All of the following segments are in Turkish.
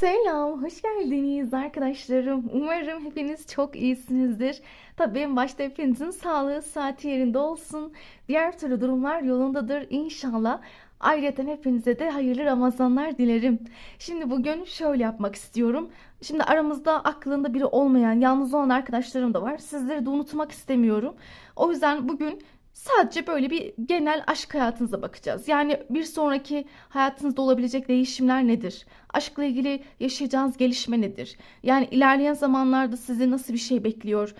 Selam, hoş geldiniz arkadaşlarım. Umarım hepiniz çok iyisinizdir. Tabii en başta hepinizin sağlığı, saati yerinde olsun. Diğer türlü durumlar yolundadır inşallah. Ayrıca hepinize de hayırlı Ramazanlar dilerim. Şimdi bugün şöyle yapmak istiyorum. Şimdi aramızda aklında biri olmayan, yalnız olan arkadaşlarım da var. Sizleri de unutmak istemiyorum. O yüzden bugün sadece böyle bir genel aşk hayatınıza bakacağız. Yani bir sonraki hayatınızda olabilecek değişimler nedir? Aşkla ilgili yaşayacağınız gelişme nedir? Yani ilerleyen zamanlarda sizi nasıl bir şey bekliyor?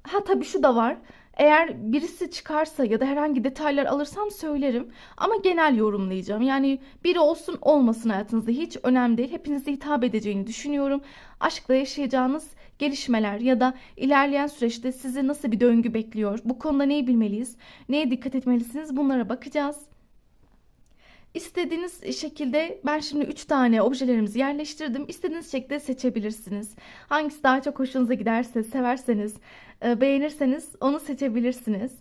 Ha tabii şu da var. Eğer birisi çıkarsa ya da herhangi detaylar alırsam söylerim. Ama genel yorumlayacağım. Yani biri olsun olmasın hayatınızda hiç önemli değil. Hepinize hitap edeceğini düşünüyorum. Aşkla yaşayacağınız gelişmeler ya da ilerleyen süreçte sizi nasıl bir döngü bekliyor? Bu konuda neyi bilmeliyiz? Neye dikkat etmelisiniz? Bunlara bakacağız. İstediğiniz şekilde ben şimdi 3 tane objelerimizi yerleştirdim. İstediğiniz şekilde seçebilirsiniz. Hangisi daha çok hoşunuza giderse, severseniz, beğenirseniz onu seçebilirsiniz.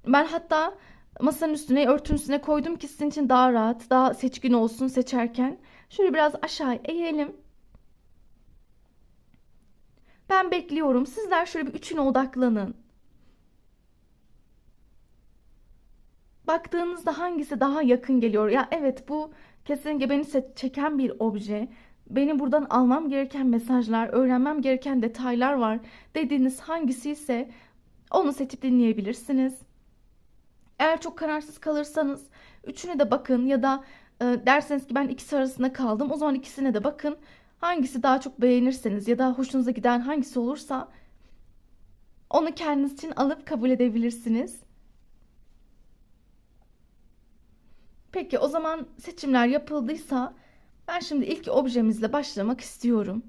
Ben hatta masanın üstüne, örtünün üstüne koydum ki sizin için daha rahat, daha seçkin olsun seçerken. Şöyle biraz aşağı eğelim. Ben bekliyorum. Sizler şöyle bir üçüne odaklanın. Baktığınızda hangisi daha yakın geliyor? Ya evet, bu kesinlikle beni çeken bir obje. Benim buradan almam gereken mesajlar, öğrenmem gereken detaylar var dediğiniz hangisi ise onu seçip dinleyebilirsiniz. Eğer çok kararsız kalırsanız üçüne de bakın ya da derseniz ki ben ikisi arasında kaldım, o zaman ikisine de bakın. Hangisi daha çok beğenirseniz ya da hoşunuza giden hangisi olursa onu kendiniz için alıp kabul edebilirsiniz. Peki o zaman seçimler yapıldıysa ben şimdi ilk objemizle başlamak istiyorum.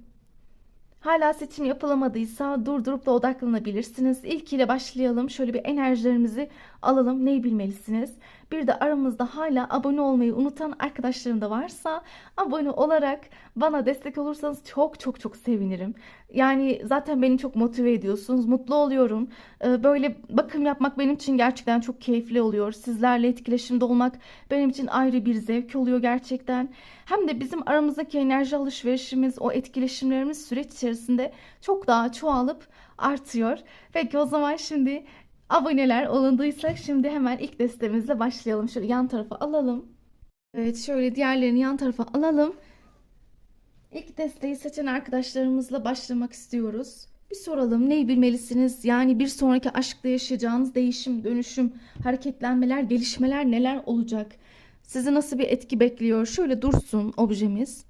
Hala seçim yapılamadıysa durdurup da odaklanabilirsiniz. İlkiyle başlayalım. Şöyle bir enerjilerimizi alalım. Neyi bilmelisiniz? Bir de aramızda hala abone olmayı unutan arkadaşlarım da varsa abone olarak bana destek olursanız çok çok çok sevinirim. Yani zaten beni çok motive ediyorsunuz. Mutlu oluyorum. Böyle bakım yapmak benim için gerçekten çok keyifli oluyor. Sizlerle etkileşimde olmak benim için ayrı bir zevk oluyor gerçekten. Hem de bizim aramızdaki enerji alışverişimiz, o etkileşimlerimiz süreç içerisinde çok daha çoğalıp artıyor. Peki o zaman şimdi aboneler olunduysak şimdi hemen ilk destemizle başlayalım. Şöyle yan tarafa alalım. Evet, şöyle diğerlerini yan tarafa alalım. İlk desteği seçen arkadaşlarımızla başlamak istiyoruz. Bir soralım, neyi bilmelisiniz? Yani bir sonraki aşkta yaşayacağınız değişim, dönüşüm, hareketlenmeler, gelişmeler neler olacak? Sizi nasıl bir etki bekliyor? Şöyle dursun objemiz.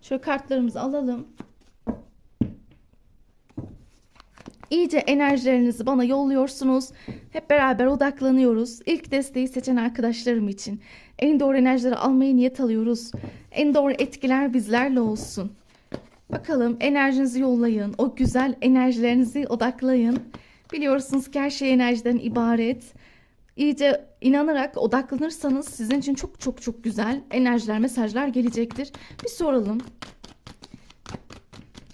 Şöyle kartlarımızı alalım. İyice enerjilerinizi bana yolluyorsunuz. Hep beraber odaklanıyoruz. İlk desteği seçen arkadaşlarım için en doğru enerjileri almayı niyet alıyoruz. En doğru etkiler bizlerle olsun. Bakalım, enerjinizi yollayın. O güzel enerjilerinizi odaklayın. Biliyorsunuz ki her şey enerjiden ibaret. İyice inanarak odaklanırsanız sizin için çok çok çok güzel enerjiler, mesajlar gelecektir. Bir soralım.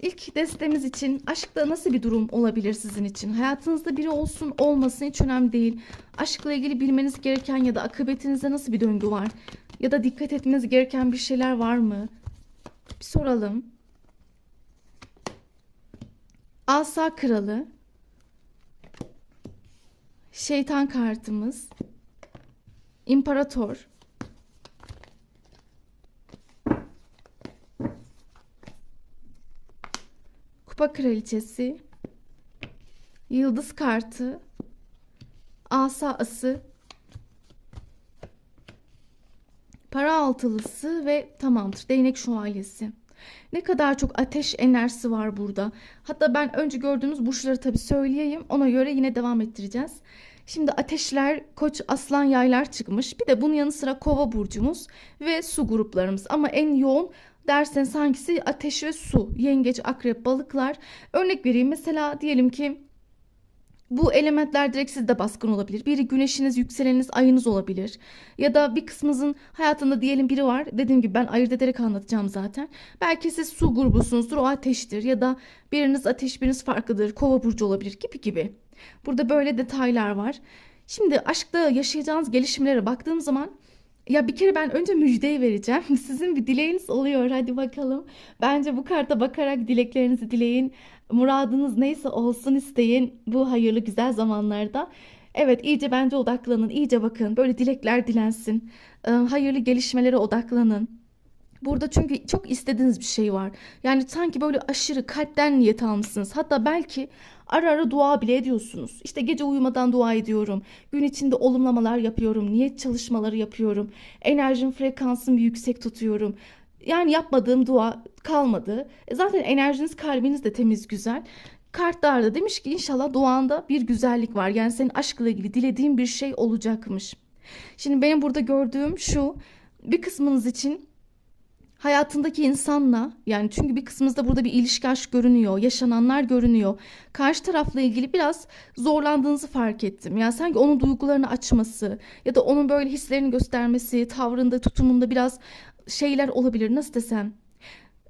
İlk destemiz için aşkta nasıl bir durum olabilir sizin için? Hayatınızda biri olsun olmasın hiç önemli değil. Aşkla ilgili bilmeniz gereken ya da akıbetinizde nasıl bir döngü var? Ya da dikkat etmeniz gereken bir şeyler var mı? Bir soralım. Asa kralı. Şeytan kartımız. İmparator. Kupa kraliçesi. Yıldız kartı. Asa ası. Para altılısı ve tamamdır. Değnek şövalyesi. Ne kadar çok ateş enerjisi var burada. Hatta ben önce gördüğünüz burçları tabii söyleyeyim. Ona göre yine devam ettireceğiz. Şimdi ateşler, koç, aslan, yaylar çıkmış. Bir de bunun yanı sıra kova burcumuz ve su gruplarımız. Ama en yoğun derseniz hangisi? Ateş ve su. Yengeç, akrep, balıklar. Örnek vereyim. Mesela diyelim ki bu elementler direkt sizde baskın olabilir. Biri güneşiniz, yükseleniniz, ayınız olabilir. Ya da bir kısmınızın hayatında diyelim biri var. Dediğim gibi ben ayırt ederek anlatacağım zaten. Belki siz su grubusunuzdur, o ateştir. Ya da biriniz ateş, biriniz farklıdır. Kova burcu olabilir gibi gibi. Burada böyle detaylar var. Şimdi aşkta yaşayacağınız gelişimlere baktığım zaman Ya bir kere ben önce müjdeyi vereceğim. Sizin bir dileğiniz oluyor. Hadi bakalım. Bence bu karta bakarak dileklerinizi dileyin. Muradınız neyse olsun isteyin bu hayırlı güzel zamanlarda. Evet, iyice bence odaklanın, iyice bakın. Böyle dilekler dilensin. Hayırlı gelişmelere odaklanın. Burada çünkü çok istediğiniz bir şey var. Yani sanki böyle aşırı kalpten niyet almışsınız. Hatta belki ara ara dua bile ediyorsunuz. İşte gece uyumadan dua ediyorum. Gün içinde olumlamalar yapıyorum. Niyet çalışmaları yapıyorum. Enerjim, frekansımı yüksek tutuyorum. Yani yapmadığım dua kalmadı. Zaten enerjiniz, kalbiniz de temiz, güzel. Kartlar da demiş ki inşallah duanda bir güzellik var. Yani senin aşkla ilgili dilediğin bir şey olacakmış. Şimdi benim burada gördüğüm şu. Bir kısmınız için hayatındaki insanla, yani çünkü bir kısmımızda burada bir ilişki aşk görünüyor, yaşananlar görünüyor. Karşı tarafla ilgili biraz zorlandığınızı fark ettim. Yani sanki onun duygularını açması ya da onun böyle hislerini göstermesi, tavrında, tutumunda biraz şeyler olabilir. Nasıl desem?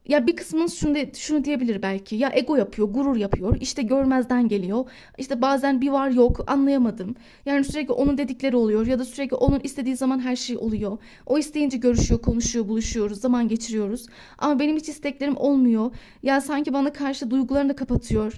Ya bir kısmınız şunu diyebilir belki. Ya ego yapıyor, gurur yapıyor. İşte görmezden geliyor. İşte bazen bir var yok anlayamadım. Yani sürekli onun dedikleri oluyor ya da sürekli onun istediği zaman her şey oluyor. O isteyince görüşüyor, konuşuyor, buluşuyoruz, zaman geçiriyoruz. Ama benim hiç isteklerim olmuyor. Ya sanki bana karşı duygularını da kapatıyor.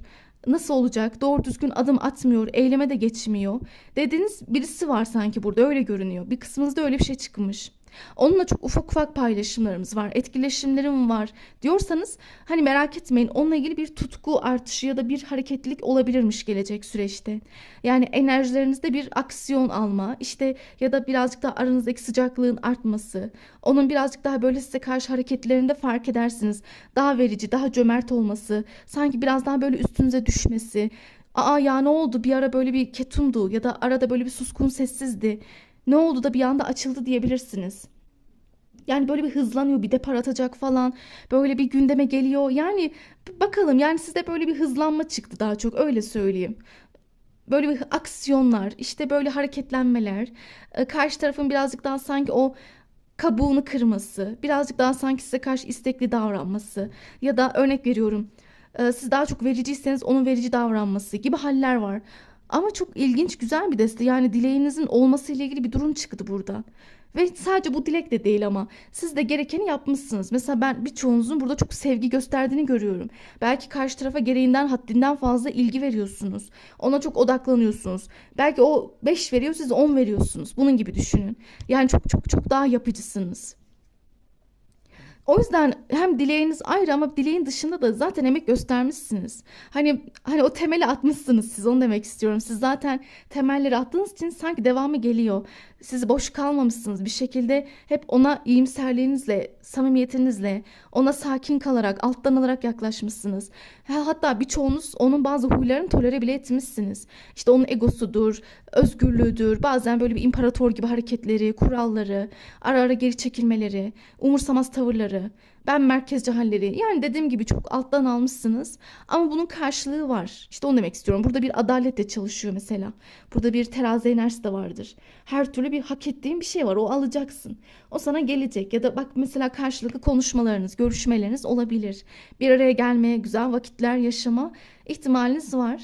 Nasıl olacak? Doğru düzgün adım atmıyor, eyleme de geçmiyor. Dediğiniz birisi var sanki burada öyle görünüyor. Bir kısmınızda öyle bir şey çıkmış. Onunla çok ufak ufak paylaşımlarımız var, etkileşimlerim var diyorsanız hani merak etmeyin, onunla ilgili bir tutku artışı ya da bir hareketlilik olabilirmiş gelecek süreçte. Yani enerjilerinizde bir aksiyon alma işte ya da birazcık daha aranızdaki sıcaklığın artması, onun birazcık daha böyle size karşı hareketlerinde fark edersiniz. Daha verici, daha cömert olması, sanki biraz daha böyle üstünüze düşmesi. Aa ya ne oldu bir ara böyle bir ketumdu ya da arada böyle bir suskun sessizdi. Ne oldu da bir anda açıldı diyebilirsiniz. Yani böyle bir hızlanıyor, bir depar atacak falan. Böyle bir gündeme geliyor. Yani bakalım yani sizde böyle bir hızlanma çıktı daha çok öyle söyleyeyim. Böyle bir aksiyonlar, işte böyle hareketlenmeler. Karşı tarafın birazcık daha sanki o kabuğunu kırması, birazcık daha sanki size karşı istekli davranması ya da örnek veriyorum. Siz daha çok vericiyseniz onun verici davranması gibi haller var. Ama çok ilginç, güzel bir deste. Yani dileğinizin olması ile ilgili bir durum çıktı burada. Ve sadece bu dilek de değil ama siz de gerekeni yapmışsınız. Mesela ben birçoğunuzun burada çok sevgi gösterdiğini görüyorum. Belki karşı tarafa gereğinden haddinden fazla ilgi veriyorsunuz. Ona çok odaklanıyorsunuz. Belki o 5 veriyor siz 10 veriyorsunuz. Bunun gibi düşünün. Yani çok çok çok daha yapıcısınız. O yüzden hem dileğiniz ayrı ama dileğin dışında da zaten emek göstermişsiniz. Hani o temeli atmışsınız siz onu demek istiyorum. Siz zaten temelleri attığınız için sanki devamı geliyor. Siz boş kalmamışsınız bir şekilde hep ona iyimserliğinizle, samimiyetinizle, ona sakin kalarak, alttan alarak yaklaşmışsınız. Hatta birçoğunuz onun bazı huylarını tolere bile etmişsiniz. İşte onun egosudur, özgürlüğüdür, bazen böyle bir imparator gibi hareketleri, kuralları, ara ara geri çekilmeleri, umursamaz tavırları, ben merkezci halleri. Yani dediğim gibi çok alttan almışsınız ama bunun karşılığı var. İşte onu demek istiyorum. Burada bir adalet de çalışıyor mesela. Burada bir terazi enerjisi de vardır. Her türlü bir hak ettiğin bir şey var. O alacaksın. O sana gelecek ya da bak mesela karşılıklı konuşmalarınız, görüşmeleriniz olabilir. Bir araya gelmeye, güzel vakitler yaşama ihtimaliniz var.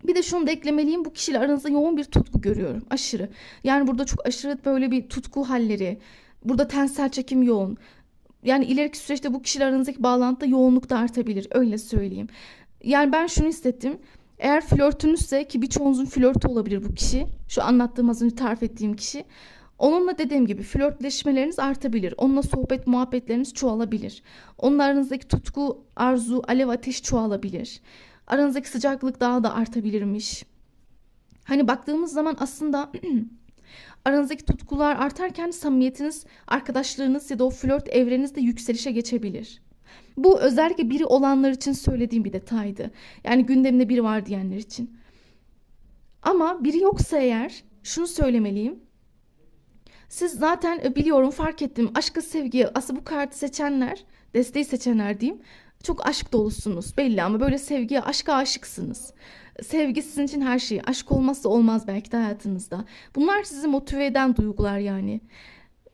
Bir de şunu da eklemeliyim. Bu kişiyle aranızda yoğun bir tutku görüyorum. Aşırı. Yani burada çok aşırı böyle bir tutku halleri. Burada tensel çekim yoğun. Yani ileriki süreçte bu kişiyle aranızdaki bağlantıda yoğunluk da artabilir. Öyle söyleyeyim. Yani ben şunu hissettim. Eğer flörtünüzse ki birçoğunuzun flörtü olabilir bu kişi. Şu anlattığım az önce tarif ettiğim kişi. Onunla dediğim gibi flörtleşmeleriniz artabilir. Onunla sohbet muhabbetleriniz çoğalabilir. Onunla aranızdaki tutku, arzu, alev ateş çoğalabilir. Aranızdaki sıcaklık daha da artabilirmiş. Hani baktığımız zaman aslında aranızdaki tutkular artarken samimiyetiniz, arkadaşlığınız ya da o flört evreniz de yükselişe geçebilir. Bu özellikle biri olanlar için söylediğim bir detaydı. Yani gündemde biri var diyenler için. Ama biri yoksa eğer şunu söylemeliyim. Siz zaten biliyorum fark ettim aşka sevgiye aslında bu kartı seçenler, desteği seçenler diyeyim. Çok aşk dolusunuz belli ama böyle sevgiye aşka aşıksınız. Sevgi sizin için her şey. Aşk olmazsa olmaz belki de hayatınızda. Bunlar sizi motive eden duygular yani.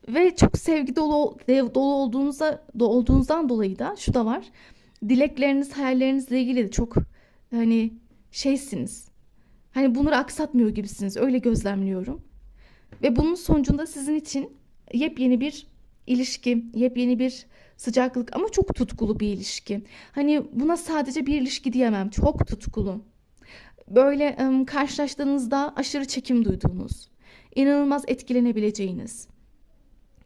Ve çok sevgi dolu olduğunuzdan dolayı da şu da var. Dilekleriniz, hayallerinizle ilgili de çok hani şeysiniz. Hani bunları aksatmıyor gibisiniz. Öyle gözlemliyorum. Ve bunun sonucunda sizin için Yepyeni bir ilişki, yepyeni bir sıcaklık ama çok tutkulu bir ilişki. Hani buna sadece bir ilişki diyemem, çok tutkulu. Böyle karşılaştığınızda aşırı çekim duyduğunuz, inanılmaz etkilenebileceğiniz.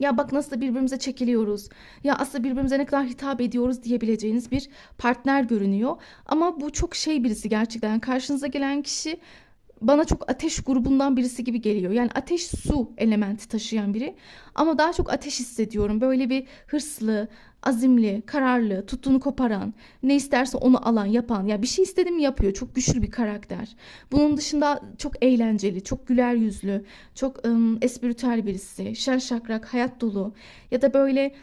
Ya bak nasıl birbirimize çekiliyoruz. Ya aslında birbirimize ne kadar hitap ediyoruz diyebileceğiniz bir partner görünüyor. Ama bu çok şey birisi gerçekten. Yani karşınıza gelen kişi bana çok ateş grubundan birisi gibi geliyor. Yani ateş su elementi taşıyan biri. Ama daha çok ateş hissediyorum. Böyle bir hırslı, azimli, kararlı, tuttuğunu koparan, ne isterse onu alan, yapan. Ya bir şey istediğimi yapıyor. Çok güçlü bir karakter. Bunun dışında çok eğlenceli, çok güler yüzlü, çok espritüel birisi. Şen şakrak, hayat dolu. Ya da böyle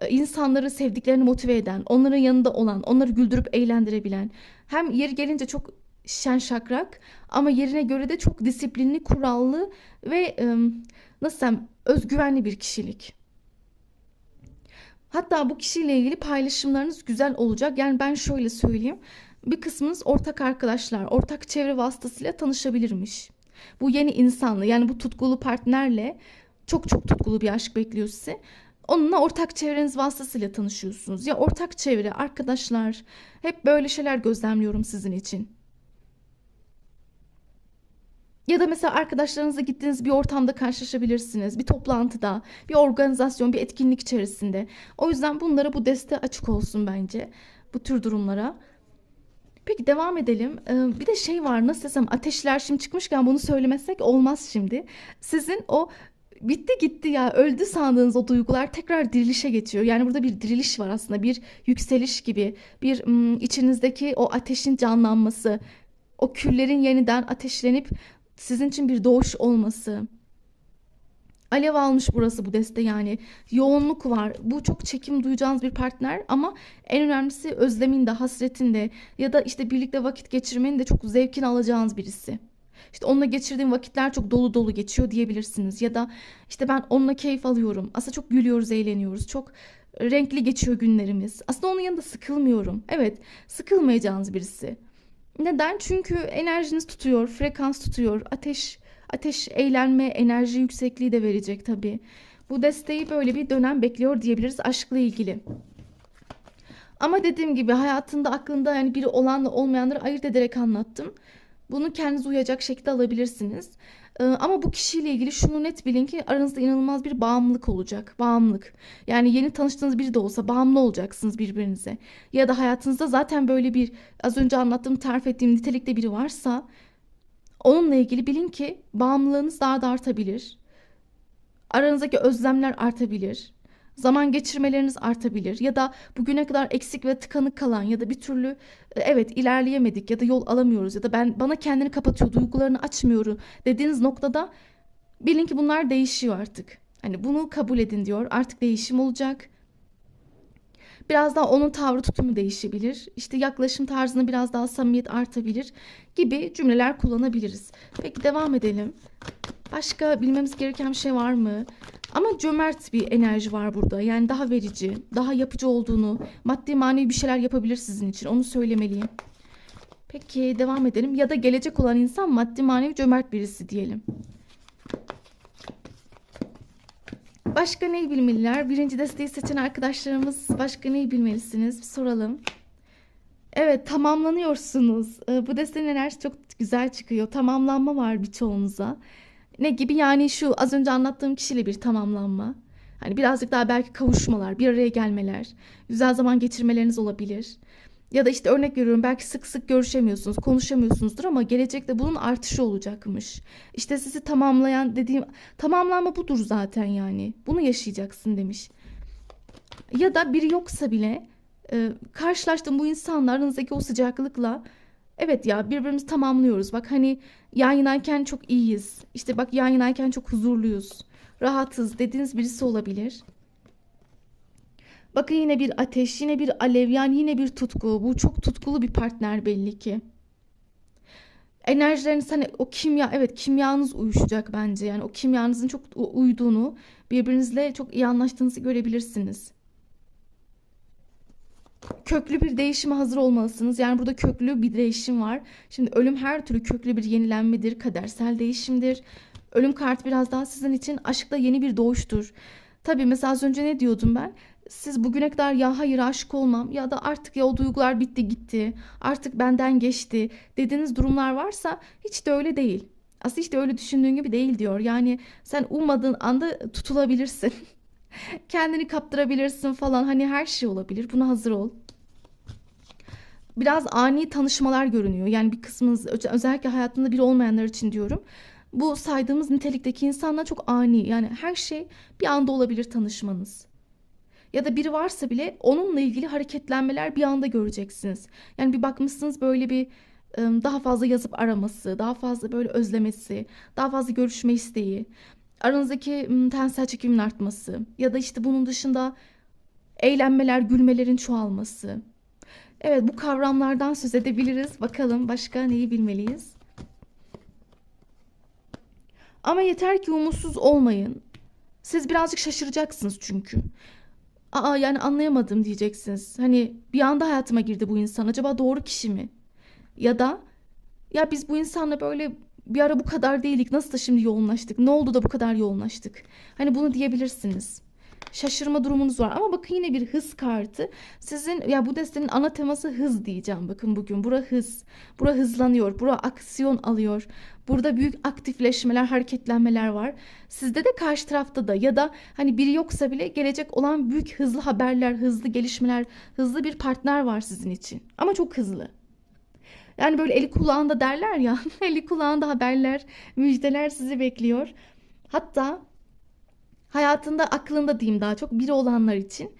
insanları sevdiklerini motive eden, onların yanında olan, onları güldürüp eğlendirebilen. Hem yeri gelince çok şen şakrak ama yerine göre de çok disiplinli, kurallı ve nasıl desem özgüvenli bir kişilik. Hatta bu kişiyle ilgili paylaşımlarınız güzel olacak. Yani ben şöyle söyleyeyim. Bir kısmınız ortak arkadaşlar, ortak çevre vasıtasıyla tanışabilirmiş. Bu yeni insanla yani bu tutkulu partnerle çok çok tutkulu bir aşk bekliyor sizi. Onunla ortak çevreniz vasıtasıyla tanışıyorsunuz. Ya ortak çevre, arkadaşlar hep böyle şeyler gözlemliyorum sizin için. Ya da mesela arkadaşlarınızla gittiğiniz bir ortamda karşılaşabilirsiniz. Bir toplantıda, bir organizasyon, bir etkinlik içerisinde. O yüzden bunlara bu deste açık olsun bence. Bu tür durumlara. Peki devam edelim. Bir de şey var nasıl desem ateşler şimdi çıkmışken bunu söylemezsek olmaz şimdi. Sizin o bitti gitti ya öldü sandığınız o duygular tekrar dirilişe geçiyor. Yani burada bir diriliş var aslında bir yükseliş gibi bir içinizdeki o ateşin canlanması, o küllerin yeniden ateşlenip sizin için bir doğuş olması. Alev almış burası bu deste yani. Yoğunluk var. Bu çok çekim duyacağınız bir partner ama en önemlisi özlemin de hasretin de ya da işte birlikte vakit geçirmenin de çok zevkini alacağınız birisi. İşte onunla geçirdiğim vakitler çok dolu dolu geçiyor diyebilirsiniz. Ya da işte ben onunla keyif alıyorum. Aslında çok gülüyoruz, eğleniyoruz. Çok renkli geçiyor günlerimiz. Aslında onun yanında sıkılmıyorum. Evet, sıkılmayacağınız birisi. Neden? Çünkü enerjiniz tutuyor, frekans tutuyor. Ateş eğlenme, enerji yüksekliği de verecek tabii. Bu desteği böyle bir dönem bekliyor diyebiliriz aşkla ilgili. Ama dediğim gibi hayatında aklında yani biri olanla olmayanları ayırt ederek anlattım. Bunu kendinize uyacak şekilde alabilirsiniz. Ama bu kişiyle ilgili şunu net bilin ki aranızda inanılmaz bir bağımlılık olacak. Bağımlılık. Yani yeni tanıştığınız biri de olsa bağımlı olacaksınız birbirinize. Ya da hayatınızda zaten böyle bir az önce anlattığım, tarif ettiğim nitelikte biri varsa onunla ilgili bilin ki bağımlılığınız daha da artabilir. Aranızdaki özlemler artabilir. Zaman geçirmeleriniz artabilir ya da bugüne kadar eksik ve tıkanık kalan ya da bir türlü evet ilerleyemedik ya da yol alamıyoruz ya da bana kendini kapatıyor, duygularını açmıyorum dediğiniz noktada bilin ki bunlar değişiyor artık. Hani bunu kabul edin diyor. Artık değişim olacak. Biraz daha onun tavrı tutumu değişebilir. İşte yaklaşım tarzında biraz daha samimiyet artabilir gibi cümleler kullanabiliriz. Peki devam edelim. Başka bilmemiz gereken bir şey var mı? Ama cömert bir enerji var burada. Yani daha verici, daha yapıcı olduğunu, maddi manevi bir şeyler yapabilir sizin için. Onu söylemeliyim. Peki devam edelim. Ya da gelecek olan insan maddi manevi cömert birisi diyelim. Başka neyi bilmeliler? Birinci desteği seçen arkadaşlarımız başka neyi bilmelisiniz? Bir soralım. Evet, tamamlanıyorsunuz. Bu desteğin enerjisi çok güzel çıkıyor. Tamamlanma var birçoğunuza. Ne gibi? Yani şu az önce anlattığım kişiyle bir tamamlanma. Hani birazcık daha belki kavuşmalar, bir araya gelmeler, güzel zaman geçirmeleriniz olabilir. Ya da işte örnek veriyorum belki sık sık görüşemiyorsunuz, konuşamıyorsunuzdur ama gelecekte bunun artışı olacakmış. İşte sizi tamamlayan dediğim tamamlanma budur zaten yani. Bunu yaşayacaksın demiş. Ya da biri yoksa bile karşılaştığım bu insanla aranızdaki o sıcaklıkla evet ya birbirimizi tamamlıyoruz. Bak hani yan yanayken çok iyiyiz. İşte bak yan yanayken çok huzurluyuz. Rahatız dediğiniz birisi olabilir. Bakın yine bir ateş, yine bir alev, yani yine bir tutku. Bu çok tutkulu bir partner belli ki. Enerjileriniz hani o kimya, evet kimyanız uyuşacak bence. Yani o kimyanızın çok uyduğunu, birbirinizle çok iyi anlaştığınızı görebilirsiniz. Köklü bir değişime hazır olmalısınız. Yani burada köklü bir değişim var. Şimdi ölüm her türlü köklü bir yenilenmedir, kadersel değişimdir. Ölüm kartı biraz daha sizin için aşkta yeni bir doğuştur. Tabii mesela az önce ne diyordum ben? Siz bugüne kadar ya hayır aşık olmam ya da artık ya o duygular bitti gitti, artık benden geçti dediğiniz durumlar varsa hiç de öyle değil. Aslında hiç de öyle düşündüğün gibi değil diyor. Yani sen ummadığın anda tutulabilirsin. Kendini kaptırabilirsin falan, hani her şey olabilir. Buna hazır ol. Biraz ani tanışmalar görünüyor. Yani bir kısmınız, özellikle hayatında biri olmayanlar için diyorum. Bu saydığımız nitelikteki insanlar çok ani. Yani her şey bir anda olabilir tanışmanız. Ya da biri varsa bile onunla ilgili hareketlenmeler bir anda göreceksiniz. Yani bir bakmışsınız böyle bir daha fazla yazıp araması, daha fazla böyle özlemesi, daha fazla görüşme isteği, aranızdaki tensel çekimin artması ya da işte bunun dışında eğlenmeler, gülmelerin çoğalması. Evet, bu kavramlardan söz edebiliriz. Bakalım başka neyi bilmeliyiz? Ama yeter ki umutsuz olmayın. Siz birazcık şaşıracaksınız çünkü. Aa, yani anlayamadım diyeceksiniz. Hani bir anda hayatıma girdi bu insan. Acaba doğru kişi mi? Ya da ya biz bu insanla böyle bir ara bu kadar değildik. Nasıl da şimdi yoğunlaştık? Ne oldu da bu kadar yoğunlaştık? Hani bunu diyebilirsiniz. Şaşırma durumunuz var. Ama bakın yine bir hız kartı. Sizin ya bu destenin ana teması hız diyeceğim. Bakın bugün bura hız. Bura hızlanıyor. Bura aksiyon alıyor. Burada büyük aktifleşmeler, hareketlenmeler var. Sizde de karşı tarafta da ya da hani biri yoksa bile gelecek olan büyük hızlı haberler, hızlı gelişmeler, hızlı bir partner var sizin için. Ama çok hızlı. Yani böyle eli kulağında derler ya, eli kulağında haberler, müjdeler sizi bekliyor. Hatta hayatında, aklında diyeyim daha çok biri olanlar için.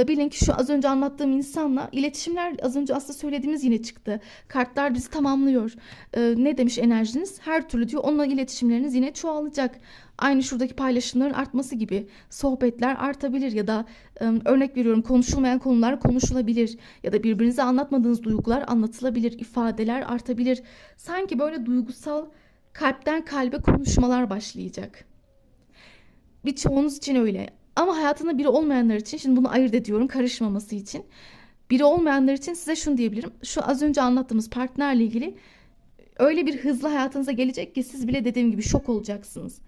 Bilin ki şu az önce anlattığım insanla iletişimler, az önce aslında söylediğimiz yine çıktı. Kartlar bizi tamamlıyor. Ne demiş enerjiniz? Her türlü diyor onunla iletişimleriniz yine çoğalacak. Aynı şuradaki paylaşımların artması gibi sohbetler artabilir ya da örnek veriyorum konuşulmayan konular konuşulabilir ya da birbirinize anlatmadığınız duygular anlatılabilir, ifadeler artabilir. Sanki böyle duygusal kalpten kalbe konuşmalar başlayacak. Birçoğunuz için öyle. Ama hayatında biri olmayanlar için, şimdi bunu ayırt ediyorum karışmaması için. Biri olmayanlar için size şunu diyebilirim. Şu az önce anlattığımız partnerle ilgili öyle bir hızlı hayatınıza gelecek ki siz bile dediğim gibi şok olacaksınız.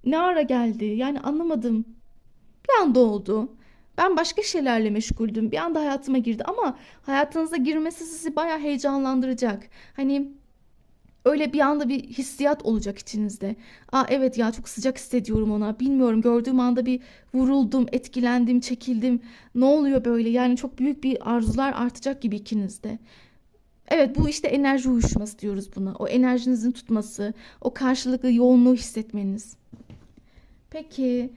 Ne ara geldi? Yani anlamadım. Bir anda oldu. Ben başka şeylerle meşguldüm. Bir anda hayatıma girdi ama hayatınıza girmesi sizi bayağı heyecanlandıracak. Hani öyle bir anda bir hissiyat olacak içinizde. Aa, evet ya çok sıcak hissediyorum ona. Bilmiyorum, gördüğüm anda bir vuruldum, etkilendim, çekildim. Ne oluyor böyle? Yani çok büyük bir arzular artacak gibi ikinizde. Evet, bu işte enerji uyuşması diyoruz buna. O enerjinizin tutması, o karşılıklı yoğunluğu hissetmeniz. Peki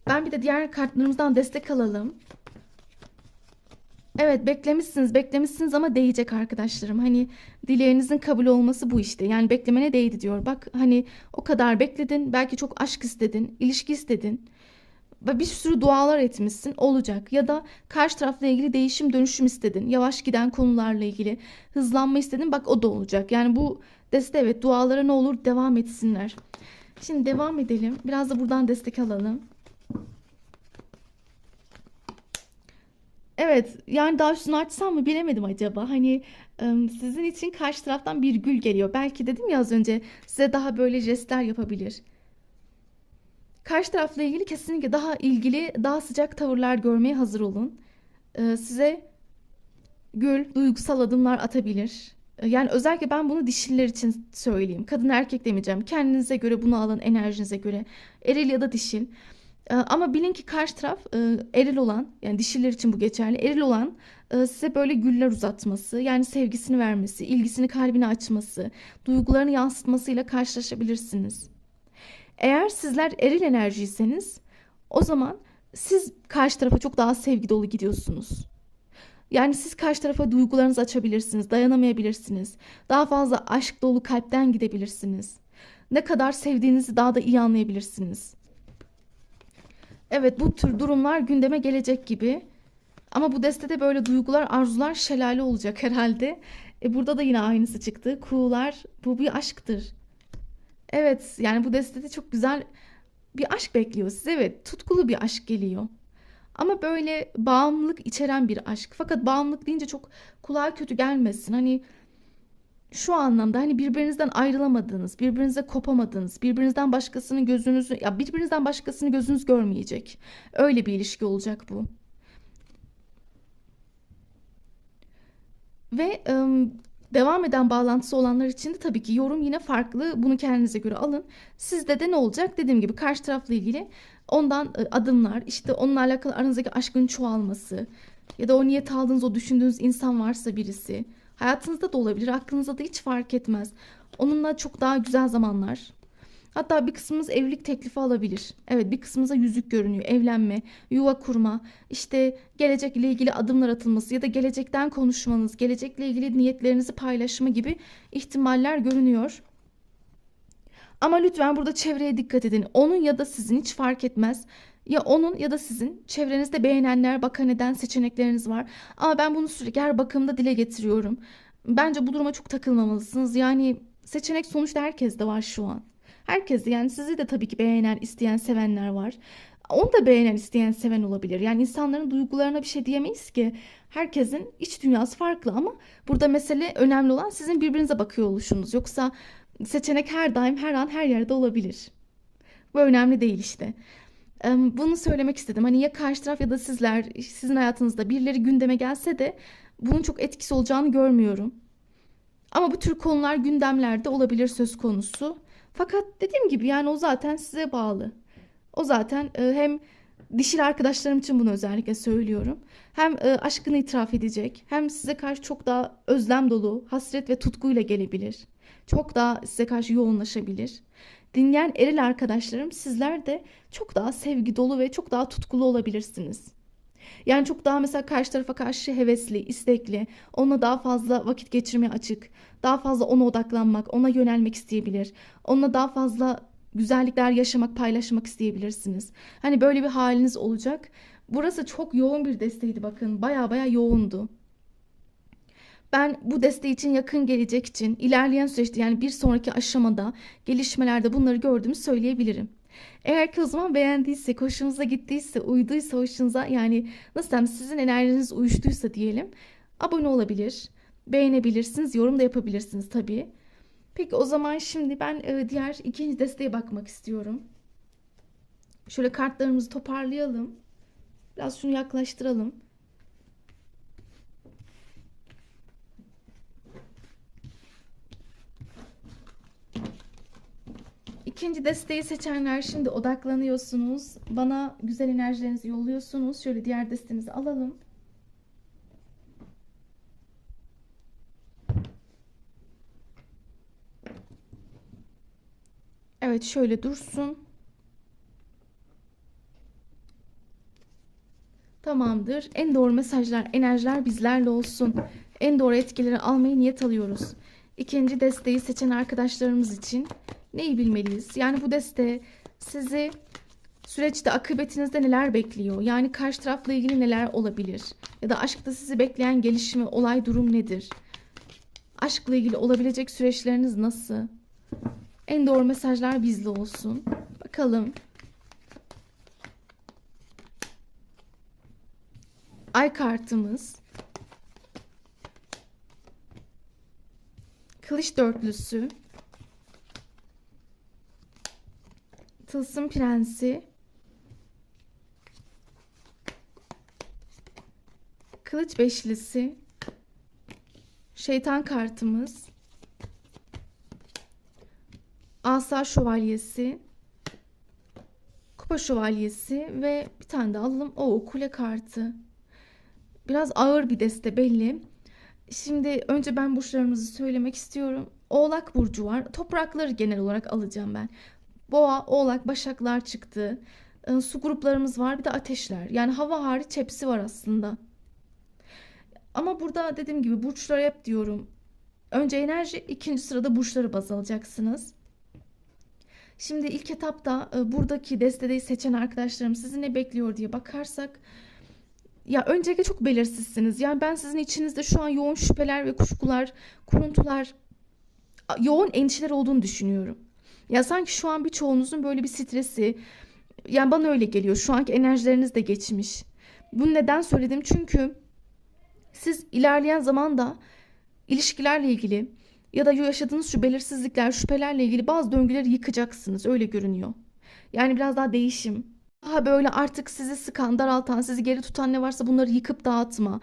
ben bir de diğer kartlarımızdan destek alalım. Evet, beklemişsiniz beklemişsiniz ama değecek arkadaşlarım. Hani dileğinizin kabul olması bu işte. Yani beklemene değdi diyor. Bak hani o kadar bekledin. Belki çok aşk istedin, ilişki istedin. Ve bir sürü dualar etmişsin, olacak. Ya da karşı tarafla ilgili değişim dönüşüm istedin. Yavaş giden konularla ilgili hızlanma istedin. Bak o da olacak. Yani bu deste, evet, dualara ne olur devam etsinler. Şimdi devam edelim. Biraz da buradan destek alalım. Evet, yani daha üstünü açsam mı bilemedim acaba. Hani sizin için karşı taraftan bir gül geliyor. Belki dedim ya az önce, size daha böyle jestler yapabilir. Karşı tarafla ilgili kesinlikle daha ilgili, daha sıcak tavırlar görmeye hazır olun. Size gül, duygusal adımlar atabilir. Yani özellikle ben bunu dişiler için söyleyeyim. Kadın erkek demeyeceğim. Kendinize göre bunu alın, enerjinize göre. Eril ya da dişil. Ama bilin ki karşı taraf eril olan, yani dişiler için bu geçerli. Eril olan size böyle güller uzatması, yani sevgisini vermesi, ilgisini kalbine açması, duygularını yansıtmasıyla karşılaşabilirsiniz. Eğer sizler eril enerjiyseniz o zaman siz karşı tarafa çok daha sevgi dolu gidiyorsunuz. Yani siz karşı tarafa duygularınızı açabilirsiniz, dayanamayabilirsiniz. Daha fazla aşk dolu kalpten gidebilirsiniz. Ne kadar sevdiğinizi daha da iyi anlayabilirsiniz. Evet, bu tür durumlar gündeme gelecek gibi. Ama bu destede böyle duygular, arzular şelale olacak herhalde. Burada da yine aynısı çıktı. Kuğular, bu bir aşktır. Evet, yani bu destede çok güzel bir aşk bekliyor sizi. Evet, tutkulu bir aşk geliyor. Ama böyle bağımlılık içeren bir aşk. Fakat bağımlılık deyince çok kulağa kötü gelmesin. Hani Şu anlamda hani birbirinizden ayrılamadığınız, birbirinize kopamadığınız, birbirinizden başkasını gözünüz görmeyecek. Öyle bir ilişki olacak bu. Ve devam eden bağlantısı olanlar için de tabii ki yorum yine farklı. Bunu kendinize göre alın. Sizde de ne olacak? Dediğim gibi karşı tarafla ilgili ondan adımlar, işte onunla alakalı aranızdaki aşkın çoğalması ya da o niyet aldığınız, o düşündüğünüz insan varsa birisi. Hayatınızda da olabilir, aklınızda da hiç fark etmez. Onunla çok daha güzel zamanlar. Hatta bir kısmımız evlilik teklifi alabilir. Evet, bir kısmımıza yüzük görünüyor. Evlenme, yuva kurma, işte gelecekle ilgili adımlar atılması ya da gelecekten konuşmanız, gelecekle ilgili niyetlerinizi paylaşma gibi ihtimaller görünüyor. Ama lütfen burada çevreye dikkat edin. Onun ya da sizin hiç fark etmez. Ya onun ya da sizin çevrenizde beğenenler, bakan eden seçenekleriniz var. Ama ben bunu sürekli her bakımda dile getiriyorum. Bence bu duruma çok takılmamalısınız. Yani seçenek sonuçta herkeste var şu an. Herkes, yani sizi de tabii ki beğenen, isteyen, sevenler var. Onu da beğenen, isteyen, seven olabilir. Yani insanların duygularına bir şey diyemeyiz ki. Herkesin iç dünyası farklı ama burada mesele, önemli olan sizin birbirinize bakıyor oluşunuz. Yoksa seçenek her daim, her an, her yerde olabilir. Bu önemli değil işte. Bunu söylemek istedim. Hani ya karşı taraf ya da sizler, sizin hayatınızda birileri gündeme gelse de bunun çok etkisi olacağını görmüyorum. Ama bu tür konular gündemlerde olabilir, söz konusu. Fakat dediğim gibi yani o zaten size bağlı. O zaten hem dişil arkadaşlarım için bunu özellikle söylüyorum. Hem aşkını itiraf edecek, hem size karşı çok daha özlem dolu, hasret ve tutkuyla gelebilir. Çok daha size karşı yoğunlaşabilir. Dinleyen eril arkadaşlarım, sizler de çok daha sevgi dolu ve çok daha tutkulu olabilirsiniz. Yani çok daha mesela karşı tarafa karşı hevesli, istekli, onunla daha fazla vakit geçirmeye açık, daha fazla ona odaklanmak, ona yönelmek isteyebilir. Onunla daha fazla güzellikler yaşamak, paylaşmak isteyebilirsiniz. Hani böyle bir haliniz olacak. Burası çok yoğun bir desteğiydi bakın. Baya baya yoğundu. Ben bu desteği için, yakın gelecek için, ilerleyen süreçte yani bir sonraki aşamada, gelişmelerde bunları gördüğümü söyleyebilirim. Eğer ki o zaman beğendiyse, hoşunuza gittiyse, uyduysa hoşunuza, yani nasıl desem, sizin enerjiniz uyuştuysa diyelim, abone olabilir, beğenebilirsiniz, yorum da yapabilirsiniz tabii. Peki o zaman şimdi ben diğer ikinci desteğe bakmak istiyorum. Şöyle kartlarımızı toparlayalım. Biraz şunu yaklaştıralım. İkinci desteği seçenler, şimdi odaklanıyorsunuz. Bana güzel enerjilerinizi yolluyorsunuz. Şöyle diğer destemizi alalım. Evet, şöyle dursun. Tamamdır. En doğru mesajlar, enerjiler bizlerle olsun. En doğru etkileri almayı niyet alıyoruz. İkinci desteği seçen arkadaşlarımız için neyi bilmeliyiz? Yani bu deste sizi süreçte, akıbetinizde neler bekliyor? Yani karşı tarafla ilgili neler olabilir? Ya da aşkta sizi bekleyen gelişme, olay, durum nedir? Aşkla ilgili olabilecek süreçleriniz nasıl? En doğru mesajlar bizle olsun. Bakalım. Ay kartımız. Kılıç dörtlüsü. Tılsım prensi. Kılıç beşlisi. Şeytan kartımız. Asa şövalyesi. Kupa şövalyesi ve bir tane de alalım. O kule kartı. Biraz ağır bir deste belli. Şimdi önce ben burçlarımızı söylemek istiyorum. Oğlak burcu var. Toprakları genel olarak alacağım ben. Boğa, Oğlak, Başaklar çıktı. Su gruplarımız var, bir de ateşler. Yani hava hariç hepsi var aslında. Ama burada dediğim gibi burçlara hep diyorum. Önce enerji, ikinci sırada burçları baz alacaksınız. Şimdi ilk etapta buradaki desteği seçen arkadaşlarım sizi ne bekliyor diye bakarsak, ya öncelikle çok belirsizsiniz. Yani ben sizin içinizde şu an yoğun şüpheler ve kuşkular, kuruntular, yoğun endişeler olduğunu düşünüyorum. Ya sanki şu an birçoğunuzun böyle bir stresi, yani bana öyle geliyor. Şu anki enerjileriniz de geçmiş. Bunu neden söyledim? Çünkü siz ilerleyen zamanda ilişkilerle ilgili Ya da yaşadığınız şu belirsizlikler, şüphelerle ilgili bazı döngüleri yıkacaksınız. Öyle görünüyor. Yani biraz daha değişim. Daha böyle artık sizi sıkan, daraltan, sizi geri tutan ne varsa bunları yıkıp dağıtma.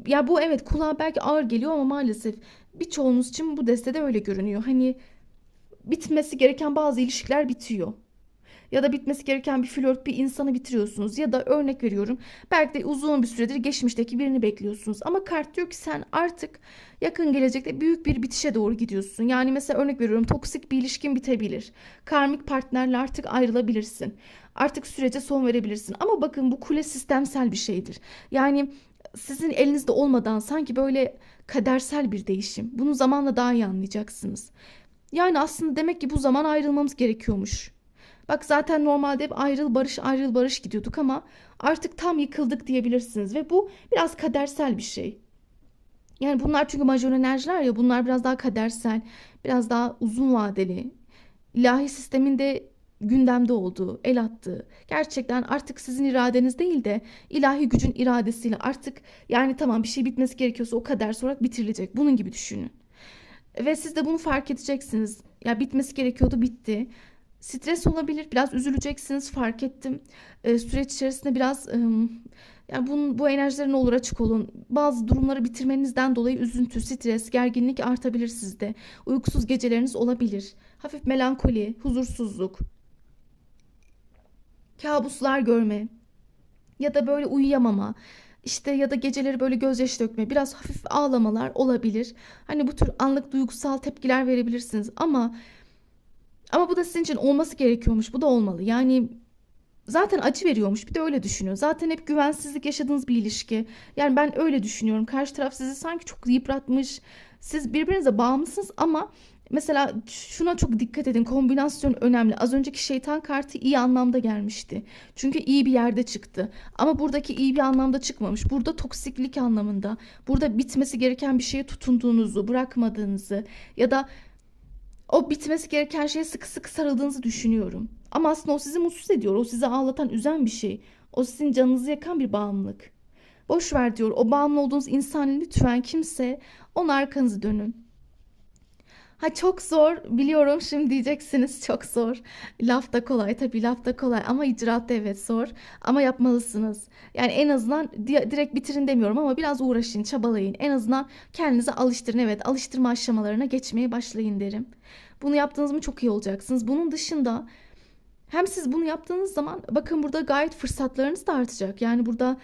Ya bu evet kulağa belki ağır geliyor ama maalesef birçoğunuz için bu destede öyle görünüyor. Hani bitmesi gereken bazı ilişkiler bitiyor. Ya da bitmesi gereken bir flört, bir insanı bitiriyorsunuz. Ya da örnek veriyorum, belki de uzun bir süredir geçmişteki birini bekliyorsunuz. Ama kart diyor ki sen artık yakın gelecekte büyük bir bitişe doğru gidiyorsun. Yani mesela örnek veriyorum, toksik bir ilişkin bitebilir. Karmik partnerle artık ayrılabilirsin. Artık sürece son verebilirsin. Ama bakın bu kule sistemsel bir şeydir. Yani sizin elinizde olmadan sanki böyle kadersel bir değişim. Bunu zamanla daha iyi anlayacaksınız. Yani aslında demek ki bu zaman ayrılmamız gerekiyormuş. Bak zaten normalde hep ayrıl barış ayrıl barış gidiyorduk ama artık tam yıkıldık diyebilirsiniz ve bu biraz kadersel bir şey. Yani bunlar çünkü majör enerjiler ya, bunlar biraz daha kadersel, biraz daha uzun vadeli. İlahi sistemin de gündemde olduğu, el attığı. Gerçekten artık sizin iradeniz değil de ilahi gücün iradesiyle artık, yani tamam bir şey bitmesi gerekiyorsa o kader olarak bitirilecek. Bunun gibi düşünün. Ve siz de bunu fark edeceksiniz. Ya bitmesi gerekiyordu, bitti. Stres olabilir, biraz üzüleceksiniz, fark ettim. Süreç içerisinde biraz yani bu enerjilerin olur, açık olun. Bazı durumları bitirmenizden dolayı üzüntü, stres, gerginlik artabilir sizde. Uykusuz geceleriniz olabilir. Hafif melankoli, huzursuzluk, kabuslar görme ya da böyle uyuyamama. İşte ya da geceleri böyle gözyaşı dökme, biraz hafif ağlamalar olabilir. Hani bu tür anlık duygusal tepkiler verebilirsiniz ama bu da sizin için olması gerekiyormuş. Bu da olmalı. Yani zaten acı veriyormuş. Bir de öyle düşünün. Zaten hep güvensizlik yaşadığınız bir ilişki. Yani ben öyle düşünüyorum. Karşı taraf sizi sanki çok yıpratmış. Siz birbirinize bağımlısınız ama mesela şuna çok dikkat edin. Kombinasyon önemli. Az önceki şeytan kartı iyi anlamda gelmişti. Çünkü iyi bir yerde çıktı. Ama buradaki iyi bir anlamda çıkmamış. Burada toksiklik anlamında. Burada bitmesi gereken bir şeye tutunduğunuzu, bırakmadığınızı ya da o bitmesi gereken şeye sıkı sıkı sarıldığınızı düşünüyorum. Ama aslında o sizi mutsuz ediyor. O sizi ağlatan, üzen bir şey. O sizin canınızı yakan bir bağımlılık. Boş ver diyor. O bağımlı olduğunuz insan lütfen kimse, ona arkanızı dönün. Ha çok zor biliyorum, şimdi diyeceksiniz çok zor. Laf da kolay, tabii laf da kolay ama icraatta evet zor. Ama yapmalısınız. Yani en azından direkt bitirin demiyorum ama biraz uğraşın, çabalayın. En azından kendinize alıştırın. Evet, alıştırma aşamalarına geçmeye başlayın derim. Bunu yaptığınız mı çok iyi olacaksınız. Bunun dışında hem siz bunu yaptığınız zaman bakın burada gayet fırsatlarınız da artacak. Yani burada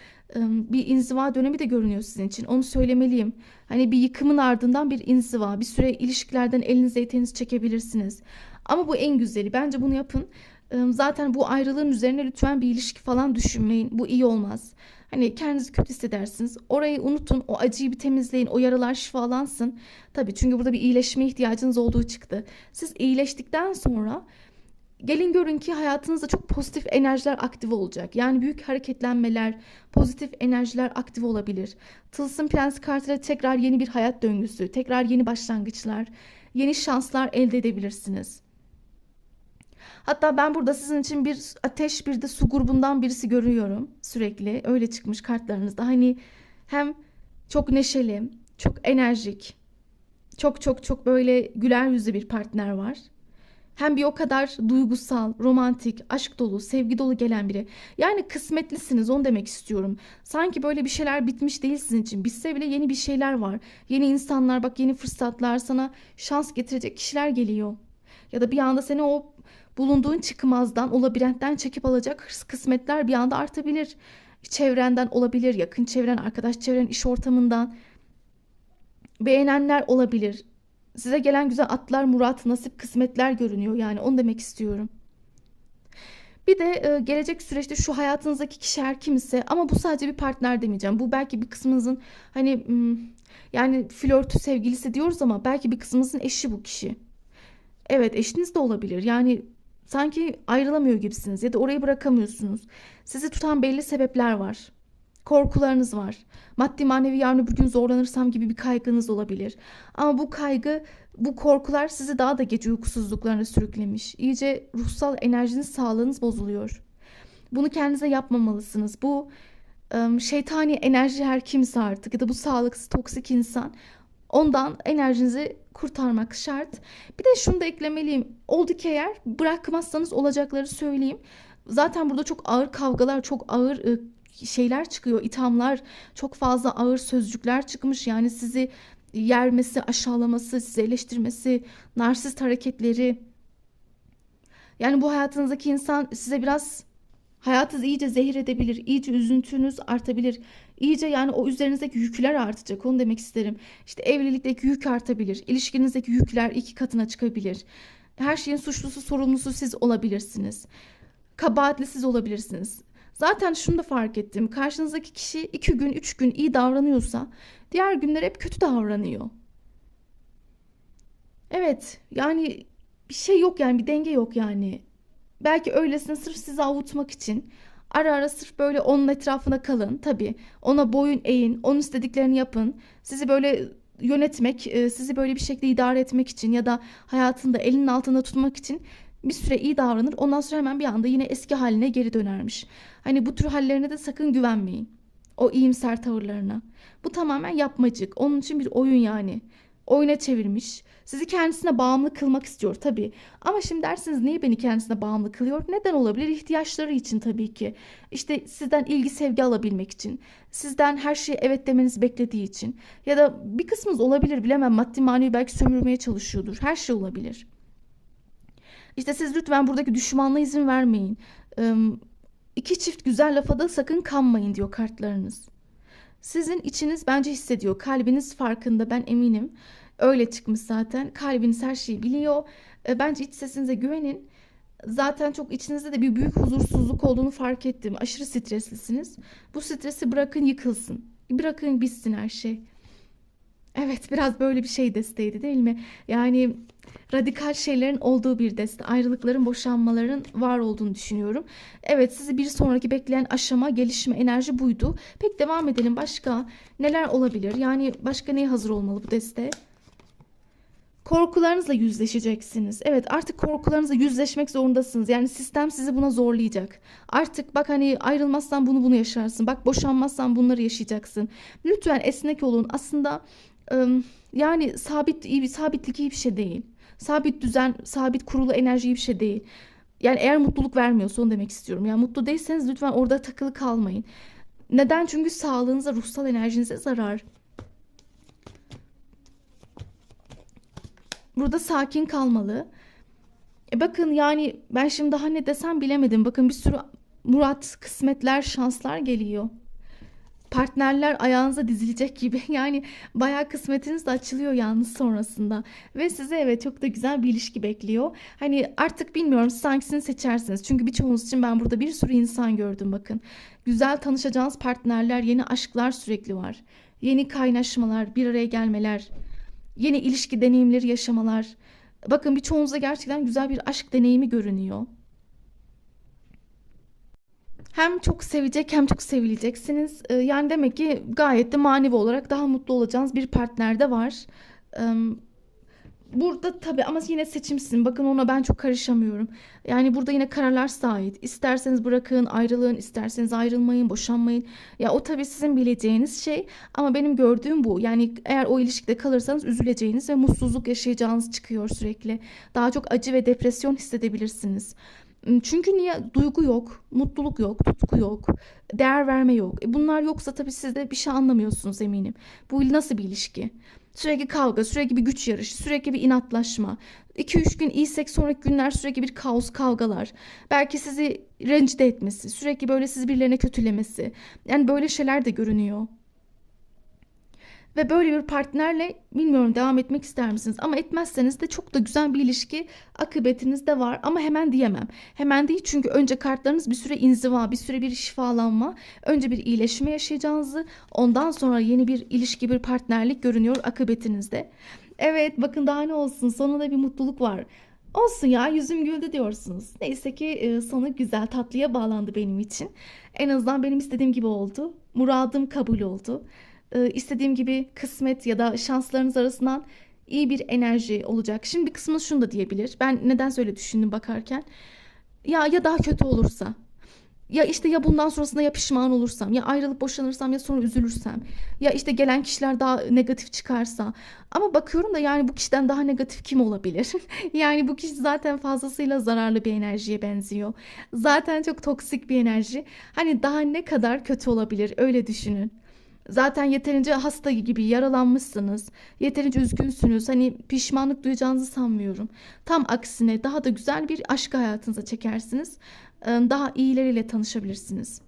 bir inziva dönemi de görünüyor sizin için. Onu söylemeliyim. Hani bir yıkımın ardından bir inziva. Bir süre ilişkilerden elinize eteğinizi çekebilirsiniz. Ama bu en güzeli. Bence bunu yapın. Zaten bu ayrılığın üzerine lütfen bir ilişki falan düşünmeyin. Bu iyi olmaz. Hani kendinizi kötü hissedersiniz. Orayı unutun. O acıyı bir temizleyin. O yaralar şifalansın. Tabii çünkü burada bir iyileşmeye ihtiyacınız olduğu çıktı. Siz iyileştikten sonra gelin görün ki hayatınızda çok pozitif enerjiler aktif olacak. Yani büyük hareketlenmeler, pozitif enerjiler aktif olabilir. Tılsım Prens kartıyla tekrar yeni bir hayat döngüsü, tekrar yeni başlangıçlar, yeni şanslar elde edebilirsiniz. Hatta ben burada sizin için bir ateş, bir de su grubundan birisi görüyorum sürekli. Öyle çıkmış kartlarınızda. Hani hem çok neşeli, çok enerjik, çok çok çok böyle güler yüzlü bir partner var. Hem bir o kadar duygusal, romantik, aşk dolu, sevgi dolu gelen biri. Yani kısmetlisiniz, onu demek istiyorum. Sanki böyle bir şeyler bitmiş değil sizin için. Bitse bile yeni bir şeyler var. Yeni insanlar, bak yeni fırsatlar, sana şans getirecek kişiler geliyor. Ya da bir anda seni o bulunduğun çıkmazdan, o labirentten çekip alacak kısmetler bir anda artabilir. Çevrenden olabilir, yakın çevren, arkadaş çevren, iş ortamından. Beğenenler olabilir. Size gelen güzel atlar, murat, nasip, kısmetler görünüyor. Yani onu demek istiyorum. Bir de gelecek süreçte şu hayatınızdaki kişi her kimse, ama bu sadece bir partner demeyeceğim. Bu belki bir kısmınızın hani yani flörtü, sevgilisi diyoruz ama belki bir kısmınızın eşi bu kişi. Evet, eşiniz de olabilir. Yani sanki ayrılamıyor gibisiniz ya da orayı bırakamıyorsunuz. Sizi tutan belli sebepler var. Korkularınız var. Maddi manevi yarın öbür gün zorlanırsam gibi bir kaygınız olabilir. Ama bu kaygı, bu korkular sizi daha da gece uykusuzluklarına sürüklemiş. İyice ruhsal enerjiniz, sağlığınız bozuluyor. Bunu kendinize yapmamalısınız. Bu şeytani enerji her kimse artık ya da bu sağlıksız, toksik insan, Ondan enerjinizi kurtarmak şart. Bir de şunu da eklemeliyim. Oldu ki eğer bırakmazsanız olacakları söyleyeyim. Zaten burada çok ağır kavgalar, çok ağır şeyler çıkıyor, ithamlar, çok fazla ağır sözcükler çıkmış. Yani sizi yermesi, aşağılaması, sizi eleştirmesi, narsist hareketleri. Yani bu hayatınızdaki insan size biraz hayatınızı iyice zehir edebilir, iyice üzüntünüz artabilir, iyice yani o üzerinizdeki yükler artacak, onu demek isterim. İşte evlilikteki yük artabilir, ilişkinizdeki yükler 2 katına çıkabilir. Her şeyin suçlusu, sorumlusu siz olabilirsiniz. Kabahatli siz olabilirsiniz. Zaten şunu da fark ettim. Karşınızdaki kişi 2 gün, 3 gün iyi davranıyorsa diğer günler hep kötü davranıyor. Evet, yani bir şey yok, yani bir denge yok yani. Belki öylesine sırf sizi avutmak için ara ara sırf böyle onun etrafına kalın. Tabii ona boyun eğin, onun istediklerini yapın. Sizi böyle yönetmek, sizi böyle bir şekilde idare etmek için ya da hayatında elinin altında tutmak için bir süre iyi davranır. Ondan sonra hemen bir anda yine eski haline geri dönermiş. Hani bu tür hallerine de sakın güvenmeyin. O iyimser tavırlarına. Bu tamamen yapmacık. Onun için bir oyun yani. Oyuna çevirmiş. Sizi kendisine bağımlı kılmak istiyor tabii. Ama şimdi dersiniz niye beni kendisine bağımlı kılıyor? Neden olabilir? İhtiyaçları için tabii ki. İşte sizden ilgi sevgi alabilmek için. Sizden her şeye evet demenizi beklediği için. Ya da bir kısmınız olabilir, bilemem, maddi manevi belki sömürmeye çalışıyordur. Her şey olabilir. İşte siz lütfen buradaki düşmanlığa izin vermeyin. İki çift güzel lafa da sakın kanmayın diyor kartlarınız. Sizin içiniz bence hissediyor. Kalbiniz farkında, ben eminim. Öyle çıkmış zaten. Kalbiniz her şeyi biliyor. Bence iç sesinize güvenin. Zaten çok içinizde de bir büyük huzursuzluk olduğunu fark ettim. Aşırı streslisiniz. Bu stresi bırakın yıkılsın. Bırakın bitsin her şey. Evet, biraz böyle bir şey desteğiydi değil mi? Yani radikal şeylerin olduğu bir deste. Ayrılıkların, boşanmaların var olduğunu düşünüyorum. Evet, sizi bir sonraki bekleyen aşama, gelişme, enerji buydu. Peki devam edelim. Başka neler olabilir? Yani başka neye hazır olmalı bu deste? Korkularınızla yüzleşeceksiniz. Evet, artık korkularınızla yüzleşmek zorundasınız. Yani sistem sizi buna zorlayacak. Artık bak, hani ayrılmazsan bunu yaşarsın. Bak, boşanmazsan bunları yaşayacaksın. Lütfen esnek olun. Aslında yani sabitlik iyi bir şey değil. Sabit düzen, sabit kurulu enerji iyi bir şey değil. Yani eğer mutluluk vermiyorsa onu demek istiyorum. Yani mutlu değilseniz lütfen orada takılı kalmayın. Neden? Çünkü sağlığınıza, ruhsal enerjinize zarar. Burada sakin kalmalı. Bakın yani ben şimdi daha ne desem bilemedim. Bakın bir sürü murat, kısmetler, şanslar geliyor. Partnerler ayağınıza dizilecek gibi. Yani bayağı kısmetiniz de açılıyor yalnız sonrasında. Ve size evet çok da güzel bir ilişki bekliyor. Hani artık bilmiyorum, siz hangisini seçersiniz. Çünkü birçoğunuz için ben burada bir sürü insan gördüm bakın. Güzel tanışacağınız partnerler, yeni aşklar sürekli var. Yeni kaynaşmalar, bir araya gelmeler, yeni ilişki deneyimleri yaşamalar. Bakın birçoğunuzda gerçekten güzel bir aşk deneyimi görünüyor. Hem çok sevecek hem çok sevileceksiniz. Yani demek ki gayet de manevi olarak daha mutlu olacağınız bir partner de var. Ee, Burada tabii ama yine seçimsin. Bakın ona ben çok karışamıyorum. Yani burada yine kararlar size ait. İsterseniz bırakın, ayrılın, isterseniz ayrılmayın, boşanmayın. Ya o tabii sizin bileceğiniz şey. Ama benim gördüğüm bu. Yani eğer o ilişkide kalırsanız üzüleceğiniz ve mutsuzluk yaşayacağınız çıkıyor sürekli. Daha çok acı ve depresyon hissedebilirsiniz. Çünkü niye? Duygu yok, mutluluk yok, tutku yok, değer verme yok. Bunlar yoksa tabii siz de bir şey anlamıyorsunuz eminim. Bu nasıl bir ilişki? Sürekli kavga, sürekli bir güç yarışı, sürekli bir inatlaşma. 2-3 gün iyiysek sonraki günler sürekli bir kaos, kavgalar. Belki sizi rencide etmesi, sürekli böyle sizi birilerine kötülemesi. Yani böyle şeyler de görünüyor. Ve böyle bir partnerle bilmiyorum, devam etmek ister misiniz? Ama etmezseniz de çok da güzel bir ilişki akıbetinizde var. Ama hemen diyemem. Hemen değil, çünkü önce kartlarınız bir süre inziva, bir süre bir şifalanma. Önce bir iyileşme yaşayacağınızı, ondan sonra yeni bir ilişki, bir partnerlik görünüyor akıbetinizde. Evet, bakın daha ne olsun, sonunda bir mutluluk var. Olsun ya, yüzüm güldü diyorsunuz. Neyse ki sonu güzel, tatlıya bağlandı benim için. En azından benim istediğim gibi oldu. Muradım kabul oldu. İstediğim gibi kısmet ya da şanslarınız arasından iyi bir enerji olacak. Şimdi bir kısmınız şunu da diyebilir. Ben neden öyle düşündüm bakarken. Ya daha kötü olursa. Ya işte ya bundan sonrasında ya pişman olursam, ya ayrılıp boşanırsam, ya sonra üzülürsem, ya işte gelen kişiler daha negatif çıkarsa. Ama bakıyorum da yani bu kişiden daha negatif kim olabilir? Yani bu kişi zaten fazlasıyla zararlı bir enerjiye benziyor. Zaten çok toksik bir enerji. Hani daha ne kadar kötü olabilir, öyle düşünün. Zaten yeterince hasta gibi yaralanmışsınız. Yeterince üzgünsünüz. Hani pişmanlık duyacağınızı sanmıyorum. Tam aksine daha da güzel bir aşk hayatınıza çekersiniz. Daha iyileriyle tanışabilirsiniz.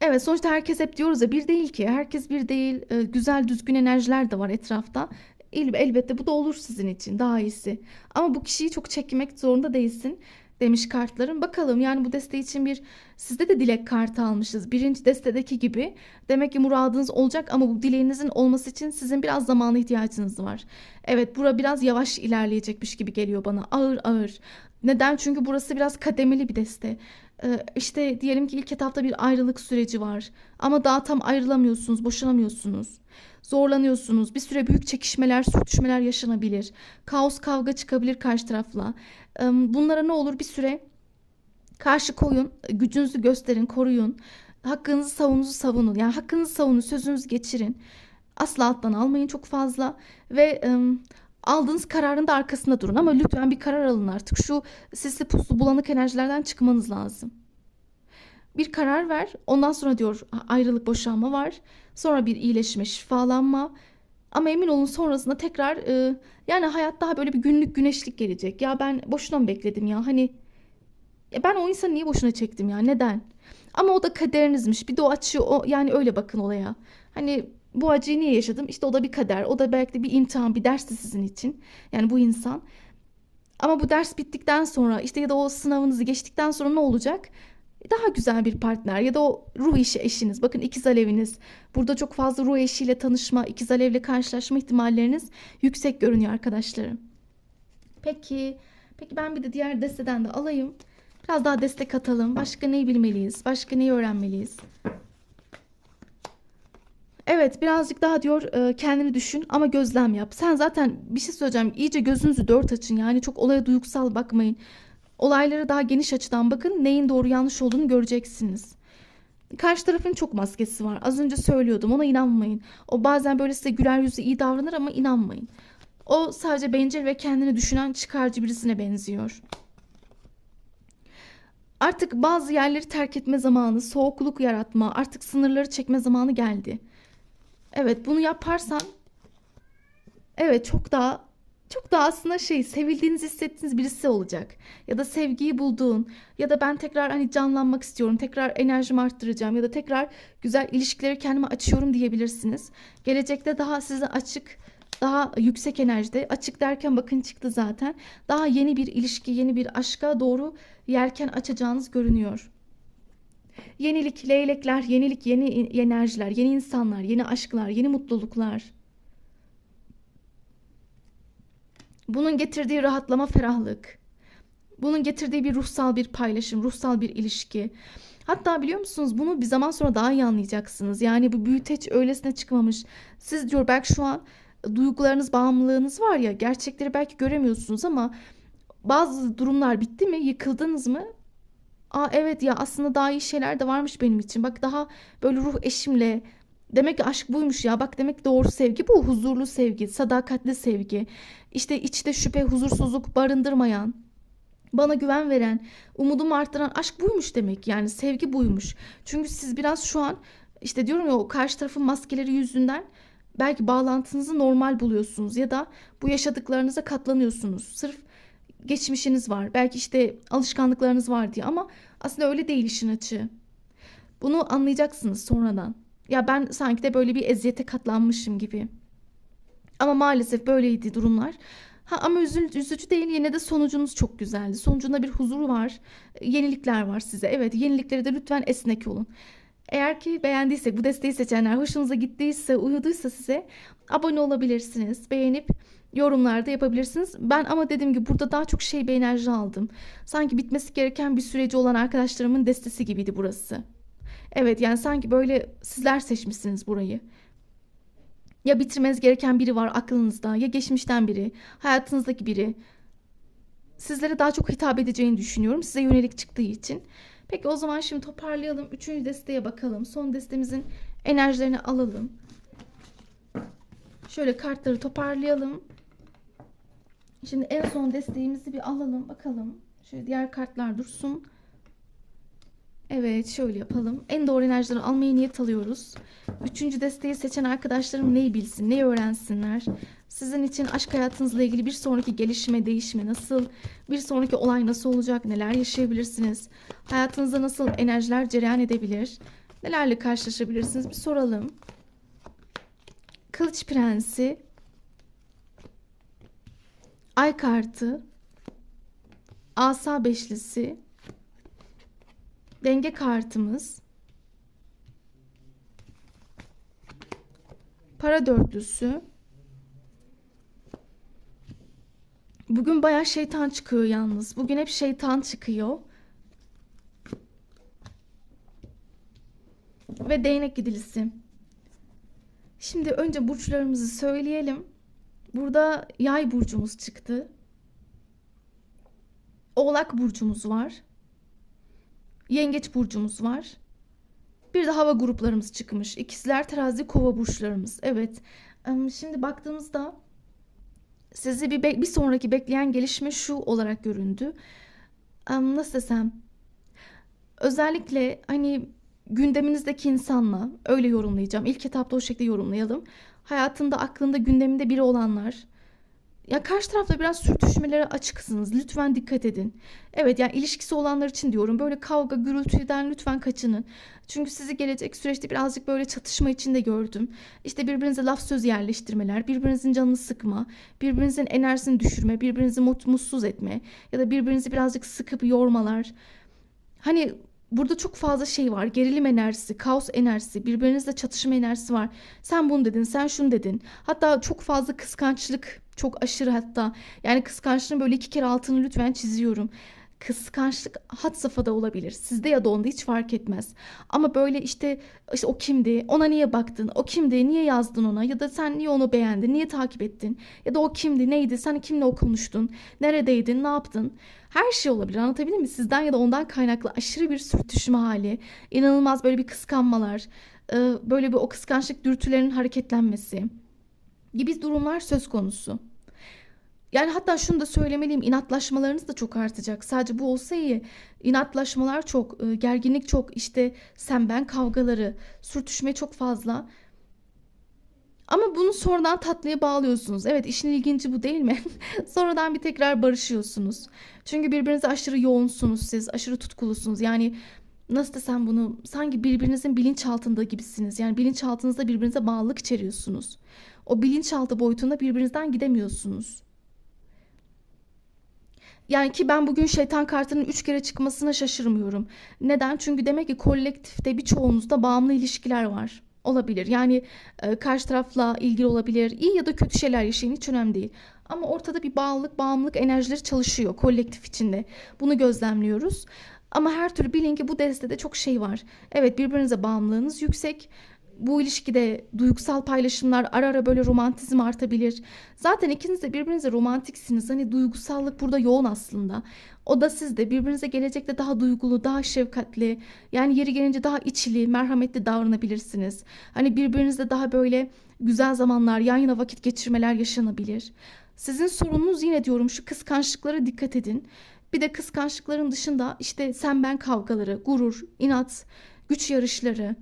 Evet, sonuçta herkes, hep diyoruz ya, bir değil ki. Herkes bir değil. Güzel düzgün enerjiler de var etrafta. Elbette bu da olur sizin için daha iyisi. Ama bu kişiyi çok çekmek zorunda değilsin demiş kartlarım. Bakalım, yani bu deste için sizde de dilek kartı almışız. Birinci destedeki gibi. Demek ki muradınız olacak ama bu dileğinizin olması için sizin biraz zamana ihtiyacınız var. Evet, bura biraz yavaş ilerleyecekmiş gibi geliyor bana. Ağır ağır. Neden? Çünkü burası biraz kademeli bir deste. İşte diyelim ki ilk etapta bir ayrılık süreci var. Ama daha tam ayrılamıyorsunuz, boşanamıyorsunuz. Zorlanıyorsunuz. Bir süre büyük çekişmeler, sürtüşmeler yaşanabilir. Kaos, kavga çıkabilir karşı tarafla. Bunlara ne olur, bir süre karşı koyun, gücünüzü gösterin, koruyun. Hakkınızı savunun. Yani hakkınızı savunun, sözünüzü geçirin. Asla alttan almayın çok fazla ve aldığınız kararın da arkasında durun. Ama lütfen bir karar alın artık. Şu sisli puslu bulanık enerjilerden çıkmanız lazım. Bir karar ver. Ondan sonra diyor ayrılık, boşanma var. Sonra bir iyileşme, şifalanma. Ama emin olun sonrasında tekrar yani hayat daha böyle bir günlük güneşlik gelecek. Ya ben boşuna mı bekledim ya? Hani ya ben o insanı niye boşuna çektim ya? Neden? Ama o da kaderinizmiş. Bir de o açıyor. Yani öyle bakın olaya. Hani bu acıyı niye yaşadım? İşte o da bir kader. O da belki de bir imtihan, bir dersti sizin için. Yani bu insan. Ama bu ders bittikten sonra işte ya da o sınavınızı geçtikten sonra ne olacak? Daha güzel bir partner ya da o ruh eşiniz. Bakın, ikiz aleviniz. Burada çok fazla ruh eşiyle tanışma, ikiz alevle karşılaşma ihtimalleriniz yüksek görünüyor arkadaşlarım. Peki, peki ben bir de diğer desteden de alayım. Biraz daha destek atalım. Başka neyi bilmeliyiz? Başka neyi öğrenmeliyiz? Evet, birazcık daha diyor kendini düşün ama gözlem yap. Sen zaten, bir şey söyleyeceğim. İyice gözünüzü dört açın. Yani çok olaya duygusal bakmayın. Olaylara daha geniş açıdan bakın. Neyin doğru yanlış olduğunu göreceksiniz. Karşı tarafın çok maskesi var. Az önce söylüyordum. Ona inanmayın. O bazen böyle size güler yüzlü iyi davranır ama inanmayın. O sadece bencil ve kendini düşünen çıkarcı birisine benziyor. Artık bazı yerleri terk etme zamanı, soğukluk yaratma, artık sınırları çekme zamanı geldi. Evet, bunu yaparsan evet çok daha aslında sevildiğinizi hissettiğiniz birisi olacak. Ya da sevgiyi bulduğun ya da ben tekrar hani canlanmak istiyorum. Tekrar enerjimi arttıracağım ya da tekrar güzel ilişkileri kendime açıyorum diyebilirsiniz. Gelecekte daha size açık, daha yüksek enerjide, açık derken bakın çıktı zaten. Daha yeni bir ilişki, yeni bir aşka doğru yelken açacağınız görünüyor. Yenilik, leylekler, yenilik, yeni enerjiler, yeni insanlar, yeni aşklar, yeni mutluluklar. Bunun getirdiği rahatlama, ferahlık. Bunun getirdiği bir ruhsal bir paylaşım, ruhsal bir ilişki. Hatta biliyor musunuz, bunu bir zaman sonra daha iyi anlayacaksınız. Yani bu büyüteç öylesine çıkmamış. Siz diyor belki şu an duygularınız, bağımlılığınız var ya, gerçekleri belki göremiyorsunuz ama bazı durumlar bitti mi, yıkıldınız mı? Aa, evet ya, aslında daha iyi şeyler de varmış benim için. Bak, daha böyle ruh eşimle, demek ki aşk buymuş ya. Bak, demek ki doğru sevgi bu. Huzurlu sevgi, sadakatli sevgi. İşte içte şüphe, huzursuzluk barındırmayan, bana güven veren, umudumu arttıran aşk buymuş demek. Yani sevgi buymuş. Çünkü siz biraz şu an, işte diyorum ya, o karşı tarafın maskeleri yüzünden belki bağlantınızı normal buluyorsunuz ya da bu yaşadıklarınıza katlanıyorsunuz. Sırf geçmişiniz var. Belki işte alışkanlıklarınız var diye ama aslında öyle değil işin açığı. Bunu anlayacaksınız sonradan. Ya ben sanki de böyle bir eziyete katlanmışım gibi. Ama maalesef böyleydi durumlar. Ha, ama üzücü değil, yine de sonucunuz çok güzeldi. Sonucunda bir huzur var, yenilikler var size. Evet, yenilikleri de lütfen esnek olun. Eğer ki beğendiysek, bu desteği seçenler hoşunuza gittiyse, uyuduysa size, abone olabilirsiniz. Beğenip yorumlarda yapabilirsiniz. Ben ama dediğim gibi burada daha çok bir enerji aldım. Sanki bitmesi gereken bir süreci olan arkadaşlarımın destesi gibiydi burası. Evet, yani sanki böyle sizler seçmişsiniz burayı. Ya bitirmeniz gereken biri var aklınızda, ya geçmişten biri, hayatınızdaki biri. sizlere daha çok hitap edeceğini düşünüyorum. Size yönelik çıktığı için. Peki o zaman şimdi toparlayalım. Üçüncü desteğe bakalım. Son destemizin enerjilerini alalım. Şöyle kartları toparlayalım. Şimdi en son desteğimizi bir alalım. Bakalım. Şöyle diğer kartlar dursun. Evet, şöyle yapalım. En doğru enerjileri almaya niyet alıyoruz. Üçüncü desteği seçen arkadaşlarım neyi bilsin, neyi öğrensinler? Sizin için aşk hayatınızla ilgili bir sonraki gelişme, değişme nasıl? Bir sonraki olay nasıl olacak? Neler yaşayabilirsiniz? Hayatınızda nasıl enerjiler cereyan edebilir? Nelerle karşılaşabilirsiniz? Bir soralım. Kılıç Prensi, Ay kartı, Asa beşlisi, denge kartımız, para dörtlüsü. Bugün bayağı şeytan çıkıyor yalnız. Bugün hep şeytan çıkıyor. Ve değnek gidilisi. Şimdi önce burçlarımızı söyleyelim. Burada Yay burcumuz çıktı. Oğlak burcumuz var. Yengeç burcumuz var. Bir de hava gruplarımız çıkmış. İkizler, Terazi, Kova burçlarımız. Evet. Şimdi baktığımızda sizi bir sonraki bekleyen gelişme şu olarak göründü. Nasıl desem? Özellikle hani gündeminizdeki insanla, öyle yorumlayacağım. İlk etapta o şekilde yorumlayalım. Hayatında, aklında, gündeminde biri olanlar. Ya karşı tarafta biraz sürtüşmelere açıksınız. Lütfen dikkat edin. Evet, yani ilişkisi olanlar için diyorum. Böyle kavga, gürültüden lütfen kaçının. Çünkü sizi gelecek süreçte birazcık böyle çatışma içinde gördüm. İşte birbirinize laf söz yerleştirmeler, birbirinizin canını sıkma, birbirinizin enerjisini düşürme, birbirinizi mutsuz etme ya da birbirinizi birazcık sıkıp yormalar. Hani burada çok fazla şey var. Gerilim enerjisi, kaos enerjisi, birbirinizle çatışma enerjisi var. Sen bunu dedin, sen şunu dedin. Hatta çok fazla kıskançlık, çok aşırı hatta. Yani kıskançlığın böyle 2 kere altını lütfen çiziyorum. Kıskançlık had safhada olabilir. Sizde ya da onda hiç fark etmez. Ama böyle işte o kimdi? Ona niye baktın? O kimdi? Niye yazdın ona? Ya da sen niye onu beğendin? Niye takip ettin? Ya da o kimdi? Neydi? Sen kimle o konuştun? Neredeydin? Ne yaptın? Her şey olabilir. Anlatabildim mi? Sizden ya da ondan kaynaklı aşırı bir sürtüşme hali, inanılmaz böyle bir kıskanmalar, böyle bir o kıskançlık dürtülerinin hareketlenmesi gibi durumlar söz konusu. Yani hatta şunu da söylemeliyim, inatlaşmalarınız da çok artacak. Sadece bu olsa iyi. İnatlaşmalar çok, gerginlik çok, işte sen ben kavgaları, sürtüşme çok fazla. Ama bunu sonradan tatlıya bağlıyorsunuz. Evet, işin ilginci bu değil mi? Sonradan bir tekrar barışıyorsunuz. Çünkü birbirinize aşırı yoğunsunuz siz, aşırı tutkulusunuz. Yani nasıl desem bunu, sanki birbirinizin bilinçaltında gibisiniz. Yani bilinçaltınızda birbirinize bağlılık içeriyorsunuz. O bilinçaltı boyutunda birbirinizden gidemiyorsunuz. Yani ki ben bugün şeytan kartının 3 kere çıkmasına şaşırmıyorum. Neden? Çünkü demek ki kolektifte birçoğunuzda bağımlı ilişkiler var. Olabilir. Yani karşı tarafla ilgili olabilir. İyi ya da kötü şeyler yaşayın, hiç önemli değil. Ama ortada bir bağımlılık enerjileri çalışıyor kolektif içinde. Bunu gözlemliyoruz. Ama her türlü bilin ki bu destede çok şey var. Evet, birbirinize bağımlılığınız yüksek. Bu ilişkide duygusal paylaşımlar, ara ara böyle romantizm artabilir. Zaten ikiniz de birbirinize romantiksiniz. Hani duygusallık burada yoğun aslında. O da sizde birbirinize gelecekte daha duygulu, daha şefkatli, yani yeri gelince daha içli, merhametli davranabilirsiniz. Hani birbirinizle daha böyle güzel zamanlar, yan yana vakit geçirmeler yaşanabilir. Sizin sorununuz, yine diyorum, şu kıskançlıklara dikkat edin. Bir de kıskançlıkların dışında işte sen ben kavgaları, gurur, inat, güç yarışları.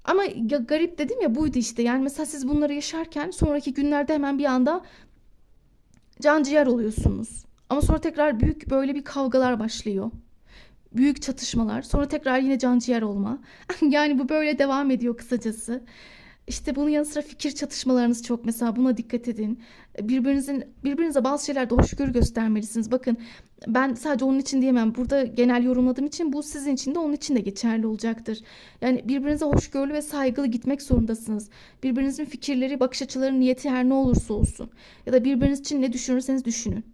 Ama garip dedim ya, buydu işte. Yani mesela siz bunları yaşarken sonraki günlerde hemen bir anda can ciğer oluyorsunuz. Ama sonra tekrar büyük böyle bir kavgalar başlıyor. Büyük çatışmalar. Sonra tekrar yine can ciğer olma. Yani bu böyle devam ediyor kısacası. İşte bunun yanı sıra fikir çatışmalarınız çok, mesela buna dikkat edin. Birbirinize bazı şeylerde hoşgörü göstermelisiniz. Bakın, ben sadece onun için diyemem. Burada genel yorumladığım için bu sizin için de onun için de geçerli olacaktır. Yani birbirinize hoşgörülü ve saygılı gitmek zorundasınız. Birbirinizin fikirleri, bakış açıları, niyeti her ne olursa olsun. Ya da birbiriniz için ne düşünürseniz düşünün.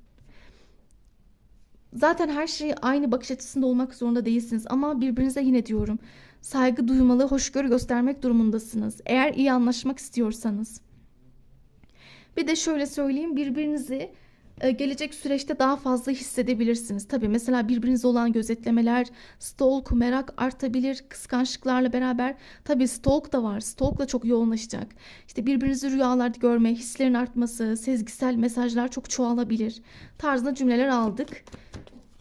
Zaten her şey aynı bakış açısında olmak zorunda değilsiniz. Ama birbirinize, yine diyorum, saygı duymalı, hoşgörü göstermek durumundasınız. Eğer iyi anlaşmak istiyorsanız. Bir de şöyle söyleyeyim, birbirinizi gelecek süreçte daha fazla hissedebilirsiniz. Tabii mesela birbirinize olan gözetlemeler, stalk, merak artabilir kıskançlıklarla beraber. Tabii stalk da var. Stalk da çok yoğunlaşacak. İşte birbirinizi rüyalarda görme, hislerin artması, sezgisel mesajlar çok çoğalabilir tarzında cümleler aldık.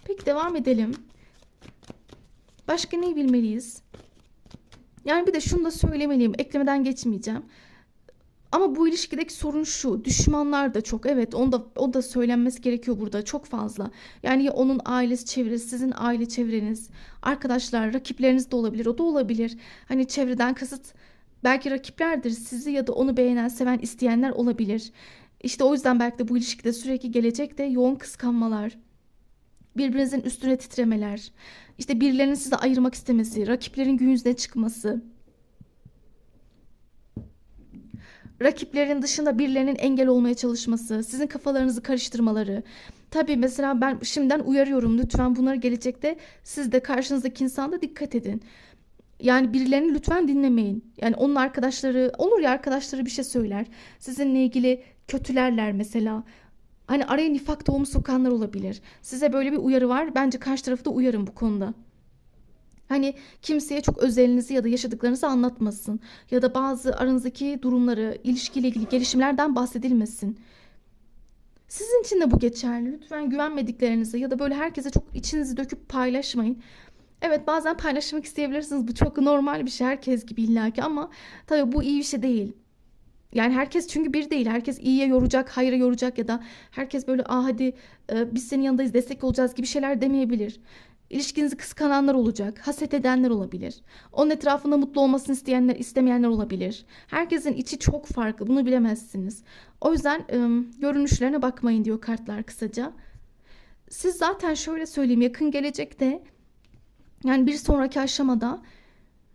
Peki devam edelim. Başka neyi bilmeliyiz? Yani bir de şunu da söylemeliyim. Eklemeden geçmeyeceğim. Ama bu ilişkideki sorun şu. Düşmanlar da çok. Evet, o da söylenmesi gerekiyor burada. Çok fazla. Yani ya onun ailesi, çevresi, sizin aile çevreniz, arkadaşlar, rakipleriniz de olabilir. O da olabilir. Hani çevreden kasıt belki rakiplerdir. Sizi ya da onu beğenen, seven, isteyenler olabilir. İşte o yüzden belki de bu ilişkide sürekli gelecek de yoğun kıskanmalar, birbirinizin üstüne titremeler, işte birilerinin sizi ayırmak istemesi, rakiplerin gün yüzüne çıkması, rakiplerin dışında birilerinin engel olmaya çalışması, sizin kafalarınızı karıştırmaları. Tabii mesela ben şimdiden uyarıyorum, lütfen bunları gelecekte siz de karşınızdaki insanda dikkat edin. Yani birilerini lütfen dinlemeyin. Yani onun arkadaşları olur ya, arkadaşları bir şey söyler. Sizinle ilgili kötülerler mesela. Hani araya nifak tohumu sokanlar olabilir. Size böyle bir uyarı var. Bence karşı tarafı da uyarın bu konuda. Hani kimseye çok özelinizi ya da yaşadıklarınızı anlatmasın. Ya da bazı aranızdaki durumları, ilişkiyle ilgili gelişimlerden bahsedilmesin. Sizin için de bu geçerli. Lütfen güvenmediklerinizi ya da böyle herkese çok içinizi döküp paylaşmayın. Evet, bazen paylaşmak isteyebilirsiniz. Bu çok normal bir şey, herkes gibi illaki, ama tabii bu iyi bir şey değil. Yani herkes çünkü bir değil. Herkes iyiye yoracak, hayra yoracak ya da herkes böyle hadi biz senin yanındayız, destek olacağız gibi şeyler demeyebilir. İlişkinizi kıskananlar olacak, haset edenler olabilir. Onun etrafında mutlu olmasını isteyenler, istemeyenler olabilir. Herkesin içi çok farklı, bunu bilemezsiniz. O yüzden görünüşlerine bakmayın diyor kartlar kısaca. Siz zaten şöyle söyleyeyim, yakın gelecekte, yani bir sonraki aşamada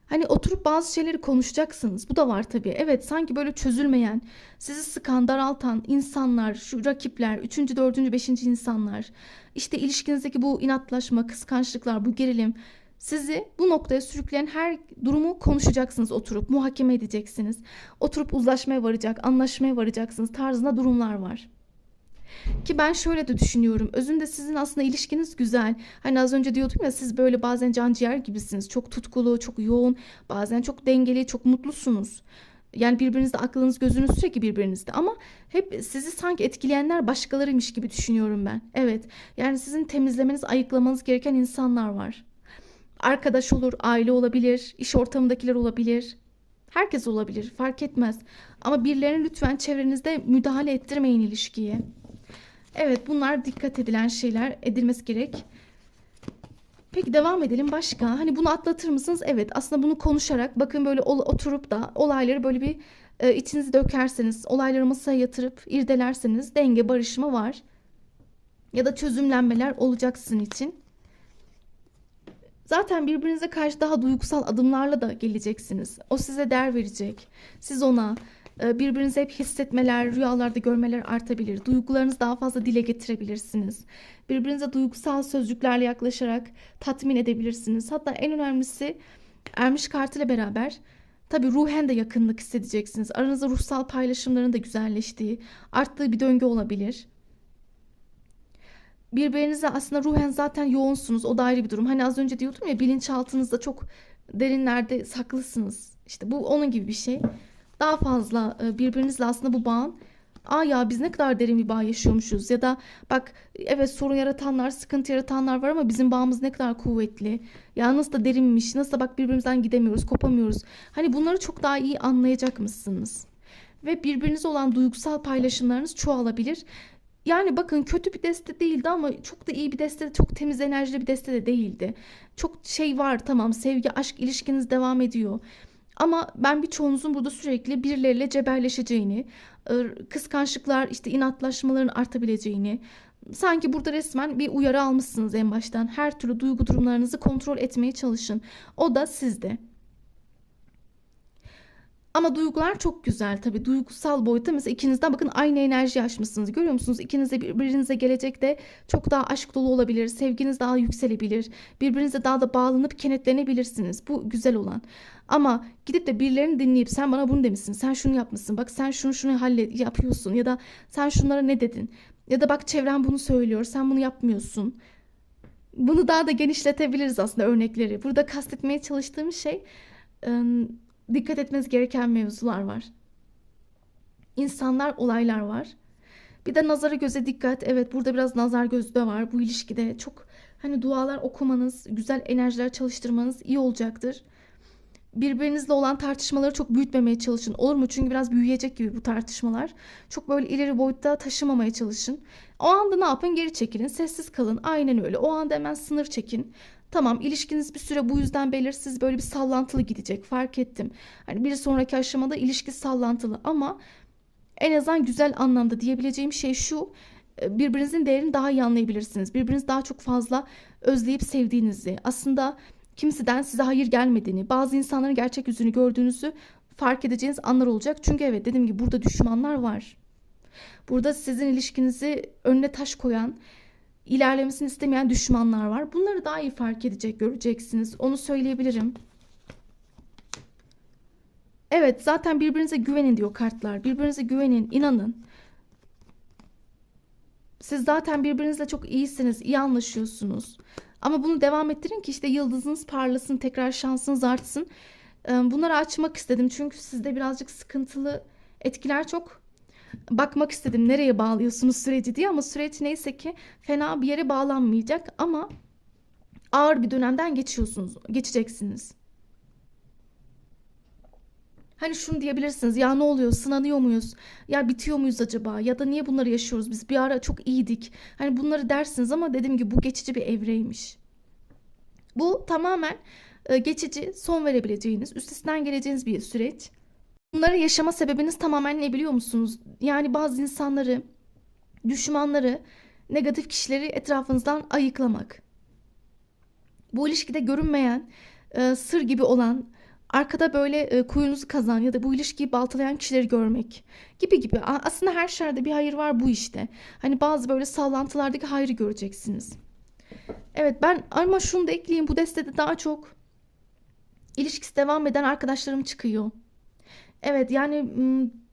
hani oturup bazı şeyleri konuşacaksınız. Bu da var tabii. Evet, sanki böyle çözülmeyen, sizi sıkan, daraltan insanlar, şu rakipler, üçüncü, dördüncü, beşinci insanlar, işte ilişkinizdeki bu inatlaşma, kıskançlıklar, bu gerilim, sizi bu noktaya sürükleyen her durumu konuşacaksınız oturup, muhakeme edeceksiniz. Oturup uzlaşmaya varacak, anlaşmaya varacaksınız tarzında durumlar var. Ki ben şöyle de düşünüyorum. Özünde sizin aslında ilişkiniz güzel. Hani az önce diyordum ya, siz böyle bazen canciğer gibisiniz. Çok tutkulu, çok yoğun, bazen çok dengeli, çok mutlusunuz. Yani birbirinizde aklınız, gözünüz sürekli birbirinizde, ama hep sizi sanki etkileyenler başkalarıymış gibi düşünüyorum ben. Evet, yani sizin temizlemeniz, ayıklamanız gereken insanlar var. Arkadaş olur, aile olabilir, iş ortamındakiler olabilir. Herkes olabilir, fark etmez. Ama birilerine lütfen çevrenizde müdahale ettirmeyin ilişkiye. Evet, bunlar dikkat edilen şeyler, edilmesi gerek. Peki devam edelim başka. Hani bunu atlatır mısınız? Evet, aslında bunu konuşarak, bakın böyle oturup da olayları böyle bir içinizi dökerseniz, olayları masaya yatırıp irdelerseniz denge, barışma var. Ya da çözümlenmeler olacak sizin için. Zaten birbirinize karşı daha duygusal adımlarla da geleceksiniz. O size değer verecek. Siz ona. Birbirinizi hep hissetmeler, rüyalarda görmeler artabilir. Duygularınızı daha fazla dile getirebilirsiniz. Birbirinize duygusal sözcüklerle yaklaşarak tatmin edebilirsiniz. Hatta en önemlisi, ermiş kartıyla beraber tabii ruhen de yakınlık hissedeceksiniz. Aranızda ruhsal paylaşımların da güzelleştiği, arttığı bir döngü olabilir. Birbirinize aslında ruhen zaten yoğunsunuz. O da ayrı bir durum. Hani az önce diyordum ya, bilinçaltınızda çok derinlerde saklısınız. İşte bu onun gibi bir şey. Daha fazla birbirinizle aslında bu bağın, ya biz ne kadar derin bir bağ yaşıyormuşuz, ya da bak evet, sorun yaratanlar, sıkıntı yaratanlar var ama bizim bağımız ne kadar kuvvetli. Ya nasıl da derinmiş, nasıl da bak birbirimizden gidemiyoruz, kopamıyoruz. Hani bunları çok daha iyi anlayacak mısınız? Ve birbirinize olan duygusal paylaşımlarınız çoğalabilir. Yani bakın, kötü bir deste değildi ama çok da iyi bir deste, çok temiz enerjili bir deste de değildi. Çok şey var, tamam, sevgi, aşk ilişkiniz devam ediyor. Ama ben birçoğunuzun burada sürekli birileriyle cebelleşeceğini, kıskançlıklar, işte inatlaşmaların artabileceğini, sanki burada resmen bir uyarı almışsınız en baştan. Her türlü duygu durumlarınızı kontrol etmeye çalışın. O da sizde. Ama duygular çok güzel tabii. Duygusal boyutta mesela ikinizden bakın aynı enerji açmışsınız. Görüyor musunuz? İkiniz de birbirinize gelecekte çok daha aşk dolu olabilir. Sevginiz daha yükselebilir. Birbirinize daha da bağlanıp kenetlenebilirsiniz. Bu güzel olan. Ama gidip de birilerini dinleyip sen bana bunu demişsin, sen şunu yapmışsın, bak sen şunu yapıyorsun ya da sen şunlara ne dedin? Ya da bak çevren bunu söylüyor, sen bunu yapmıyorsun. Bunu daha da genişletebiliriz aslında örnekleri. Burada kastetmeye çalıştığım şey dikkat etmeniz gereken mevzular var. İnsanlar, olaylar var. Bir de nazara göze dikkat. Evet, burada biraz nazar gözü de var bu ilişkide. Çok hani dualar okumanız, güzel enerjiler çalıştırmanız iyi olacaktır. Birbirinizle olan tartışmaları çok büyütmemeye çalışın. Olur mu? Çünkü biraz büyüyecek gibi bu tartışmalar. Çok böyle ileri boyutta taşımamaya çalışın. O anda ne yapın? Geri çekilin. Sessiz kalın. Aynen öyle. O anda hemen sınır çekin. Tamam, ilişkiniz bir süre bu yüzden belirsiz, böyle bir sallantılı gidecek. Fark ettim. Hani bir sonraki aşamada ilişki sallantılı ama en azından güzel anlamda diyebileceğim şey şu: birbirinizin değerini daha iyi anlayabilirsiniz. Birbirinizi daha çok fazla özleyip sevdiğinizi, aslında kimseden size hayır gelmediğini, bazı insanların gerçek yüzünü gördüğünüzü fark edeceğiniz anlar olacak. Çünkü evet, dediğim gibi burada düşmanlar var. Burada sizin ilişkinizi önüne taş koyan, ilerlemesini istemeyen düşmanlar var. Bunları daha iyi fark edecek, göreceksiniz. Onu söyleyebilirim. Evet, zaten birbirinize güvenin diyor kartlar. Birbirinize güvenin, inanın. Siz zaten birbirinizle çok iyisiniz, iyi anlaşıyorsunuz. Ama bunu devam ettirin ki işte yıldızınız parlasın, tekrar şansınız artsın. Bunları açmak istedim çünkü sizde birazcık sıkıntılı etkiler çok. Bakmak istedim nereye bağlıyorsunuz süreci diye, ama süreç neyse ki fena bir yere bağlanmayacak ama ağır bir dönemden geçeceksiniz. Hani şunu diyebilirsiniz: ya ne oluyor, sınanıyor muyuz, ya bitiyor muyuz acaba, ya da niye bunları yaşıyoruz, biz bir ara çok iyiydik. Hani bunları dersiniz ama dediğim gibi bu geçici bir evreymiş. Bu tamamen geçici, son verebileceğiniz, üstesinden geleceğiniz bir süreç. Bunları yaşama sebebiniz tamamen ne biliyor musunuz? Yani bazı insanları, düşmanları, negatif kişileri etrafınızdan ayıklamak. Bu ilişkide görünmeyen, sır gibi olan, arkada böyle kuyunuzu kazan ya da bu ilişkiyi baltalayan kişileri görmek gibi gibi. Aslında her şerde bir hayır var bu işte. Hani bazı böyle sallantılardaki hayrı göreceksiniz. Evet, ben ama şunu da ekleyeyim: bu destede daha çok ilişkisi devam eden arkadaşlarım çıkıyor. Evet, yani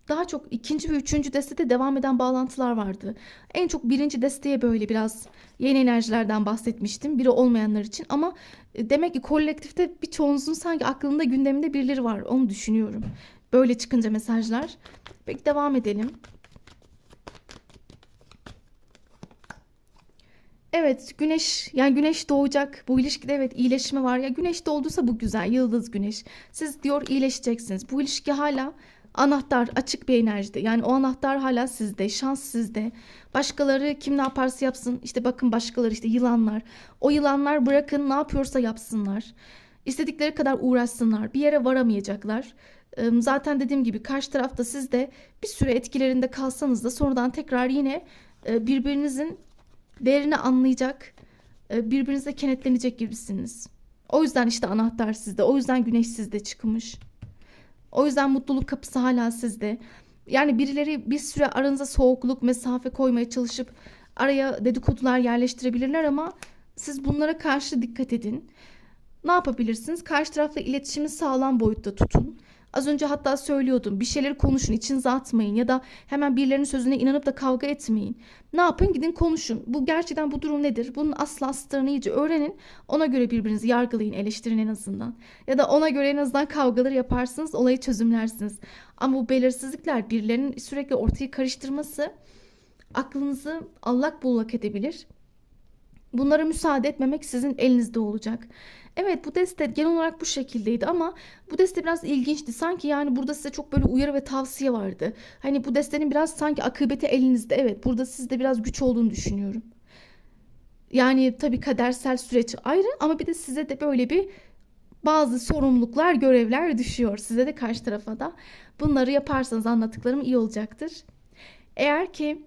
daha çok ikinci ve üçüncü destede devam eden bağlantılar vardı. En çok birinci desteye böyle biraz yeni enerjilerden bahsetmiştim. Biri olmayanlar için ama demek ki kolektifte birçoğunuzun sanki aklında, gündeminde birileri var. Onu düşünüyorum. Böyle çıkınca mesajlar. Peki devam edelim. Evet, güneş, yani güneş doğacak. Bu ilişkide evet iyileşme var. Ya güneş doğduysa bu güzel. Yıldız güneş. Siz diyor iyileşeceksiniz. Bu ilişki hala anahtar, açık bir enerjide. Yani o anahtar hala sizde. Şans sizde. Başkaları kim ne yaparsa yapsın. İşte bakın, başkaları işte yılanlar. O yılanlar bırakın ne yapıyorsa yapsınlar. İstedikleri kadar uğraşsınlar. Bir yere varamayacaklar. Zaten dediğim gibi karşı tarafta, siz de bir süre etkilerinde kalsanız da sonradan tekrar yine birbirinizin değerini anlayacak, birbirinize kenetlenecek gibisiniz. O yüzden işte anahtar sizde. O yüzden güneş sizde çıkmış. O yüzden mutluluk kapısı hala sizde. Yani birileri bir süre aranıza soğukluk, mesafe koymaya çalışıp araya dedikodular yerleştirebilirler ama siz bunlara karşı dikkat edin. Ne yapabilirsiniz? Karşı tarafla iletişimi sağlam boyutta tutun. Az önce hatta söylüyordum. Bir şeyleri konuşun, içinize atmayın ya da hemen birilerinin sözüne inanıp da kavga etmeyin. Ne yapın? Gidin konuşun. Bu gerçekten, bu durum nedir? Bunun aslı astarını iyice öğrenin. Ona göre birbirinizi yargılayın, eleştirin en azından. Ya da ona göre en azından kavgaları yaparsınız, olayı çözümlersiniz. Ama bu belirsizlikler, birilerinin sürekli ortayı karıştırması aklınızı allak bullak edebilir. Bunlara müsaade etmemek sizin elinizde olacak. Evet, bu deste genel olarak bu şekildeydi ama bu deste biraz ilginçti. Sanki yani burada size çok böyle uyarı ve tavsiye vardı. Hani bu destenin biraz sanki akıbeti elinizde. Evet, burada sizde biraz güç olduğunu düşünüyorum. Yani tabii kadersel süreç ayrı ama bir de size de böyle bir bazı sorumluluklar, görevler düşüyor. Size de karşı tarafa da. Bunları yaparsanız anlattıklarım iyi olacaktır. Eğer ki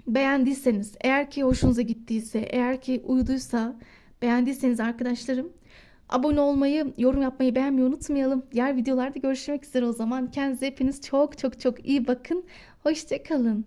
beğendiyseniz, eğer ki hoşunuza gittiyse, eğer ki uyduysa, beğendiyseniz arkadaşlarım, abone olmayı, yorum yapmayı, beğenmeyi unutmayalım. Diğer videolarda görüşmek üzere o zaman. Kendinize hepiniz çok çok çok iyi bakın. Hoşça kalın.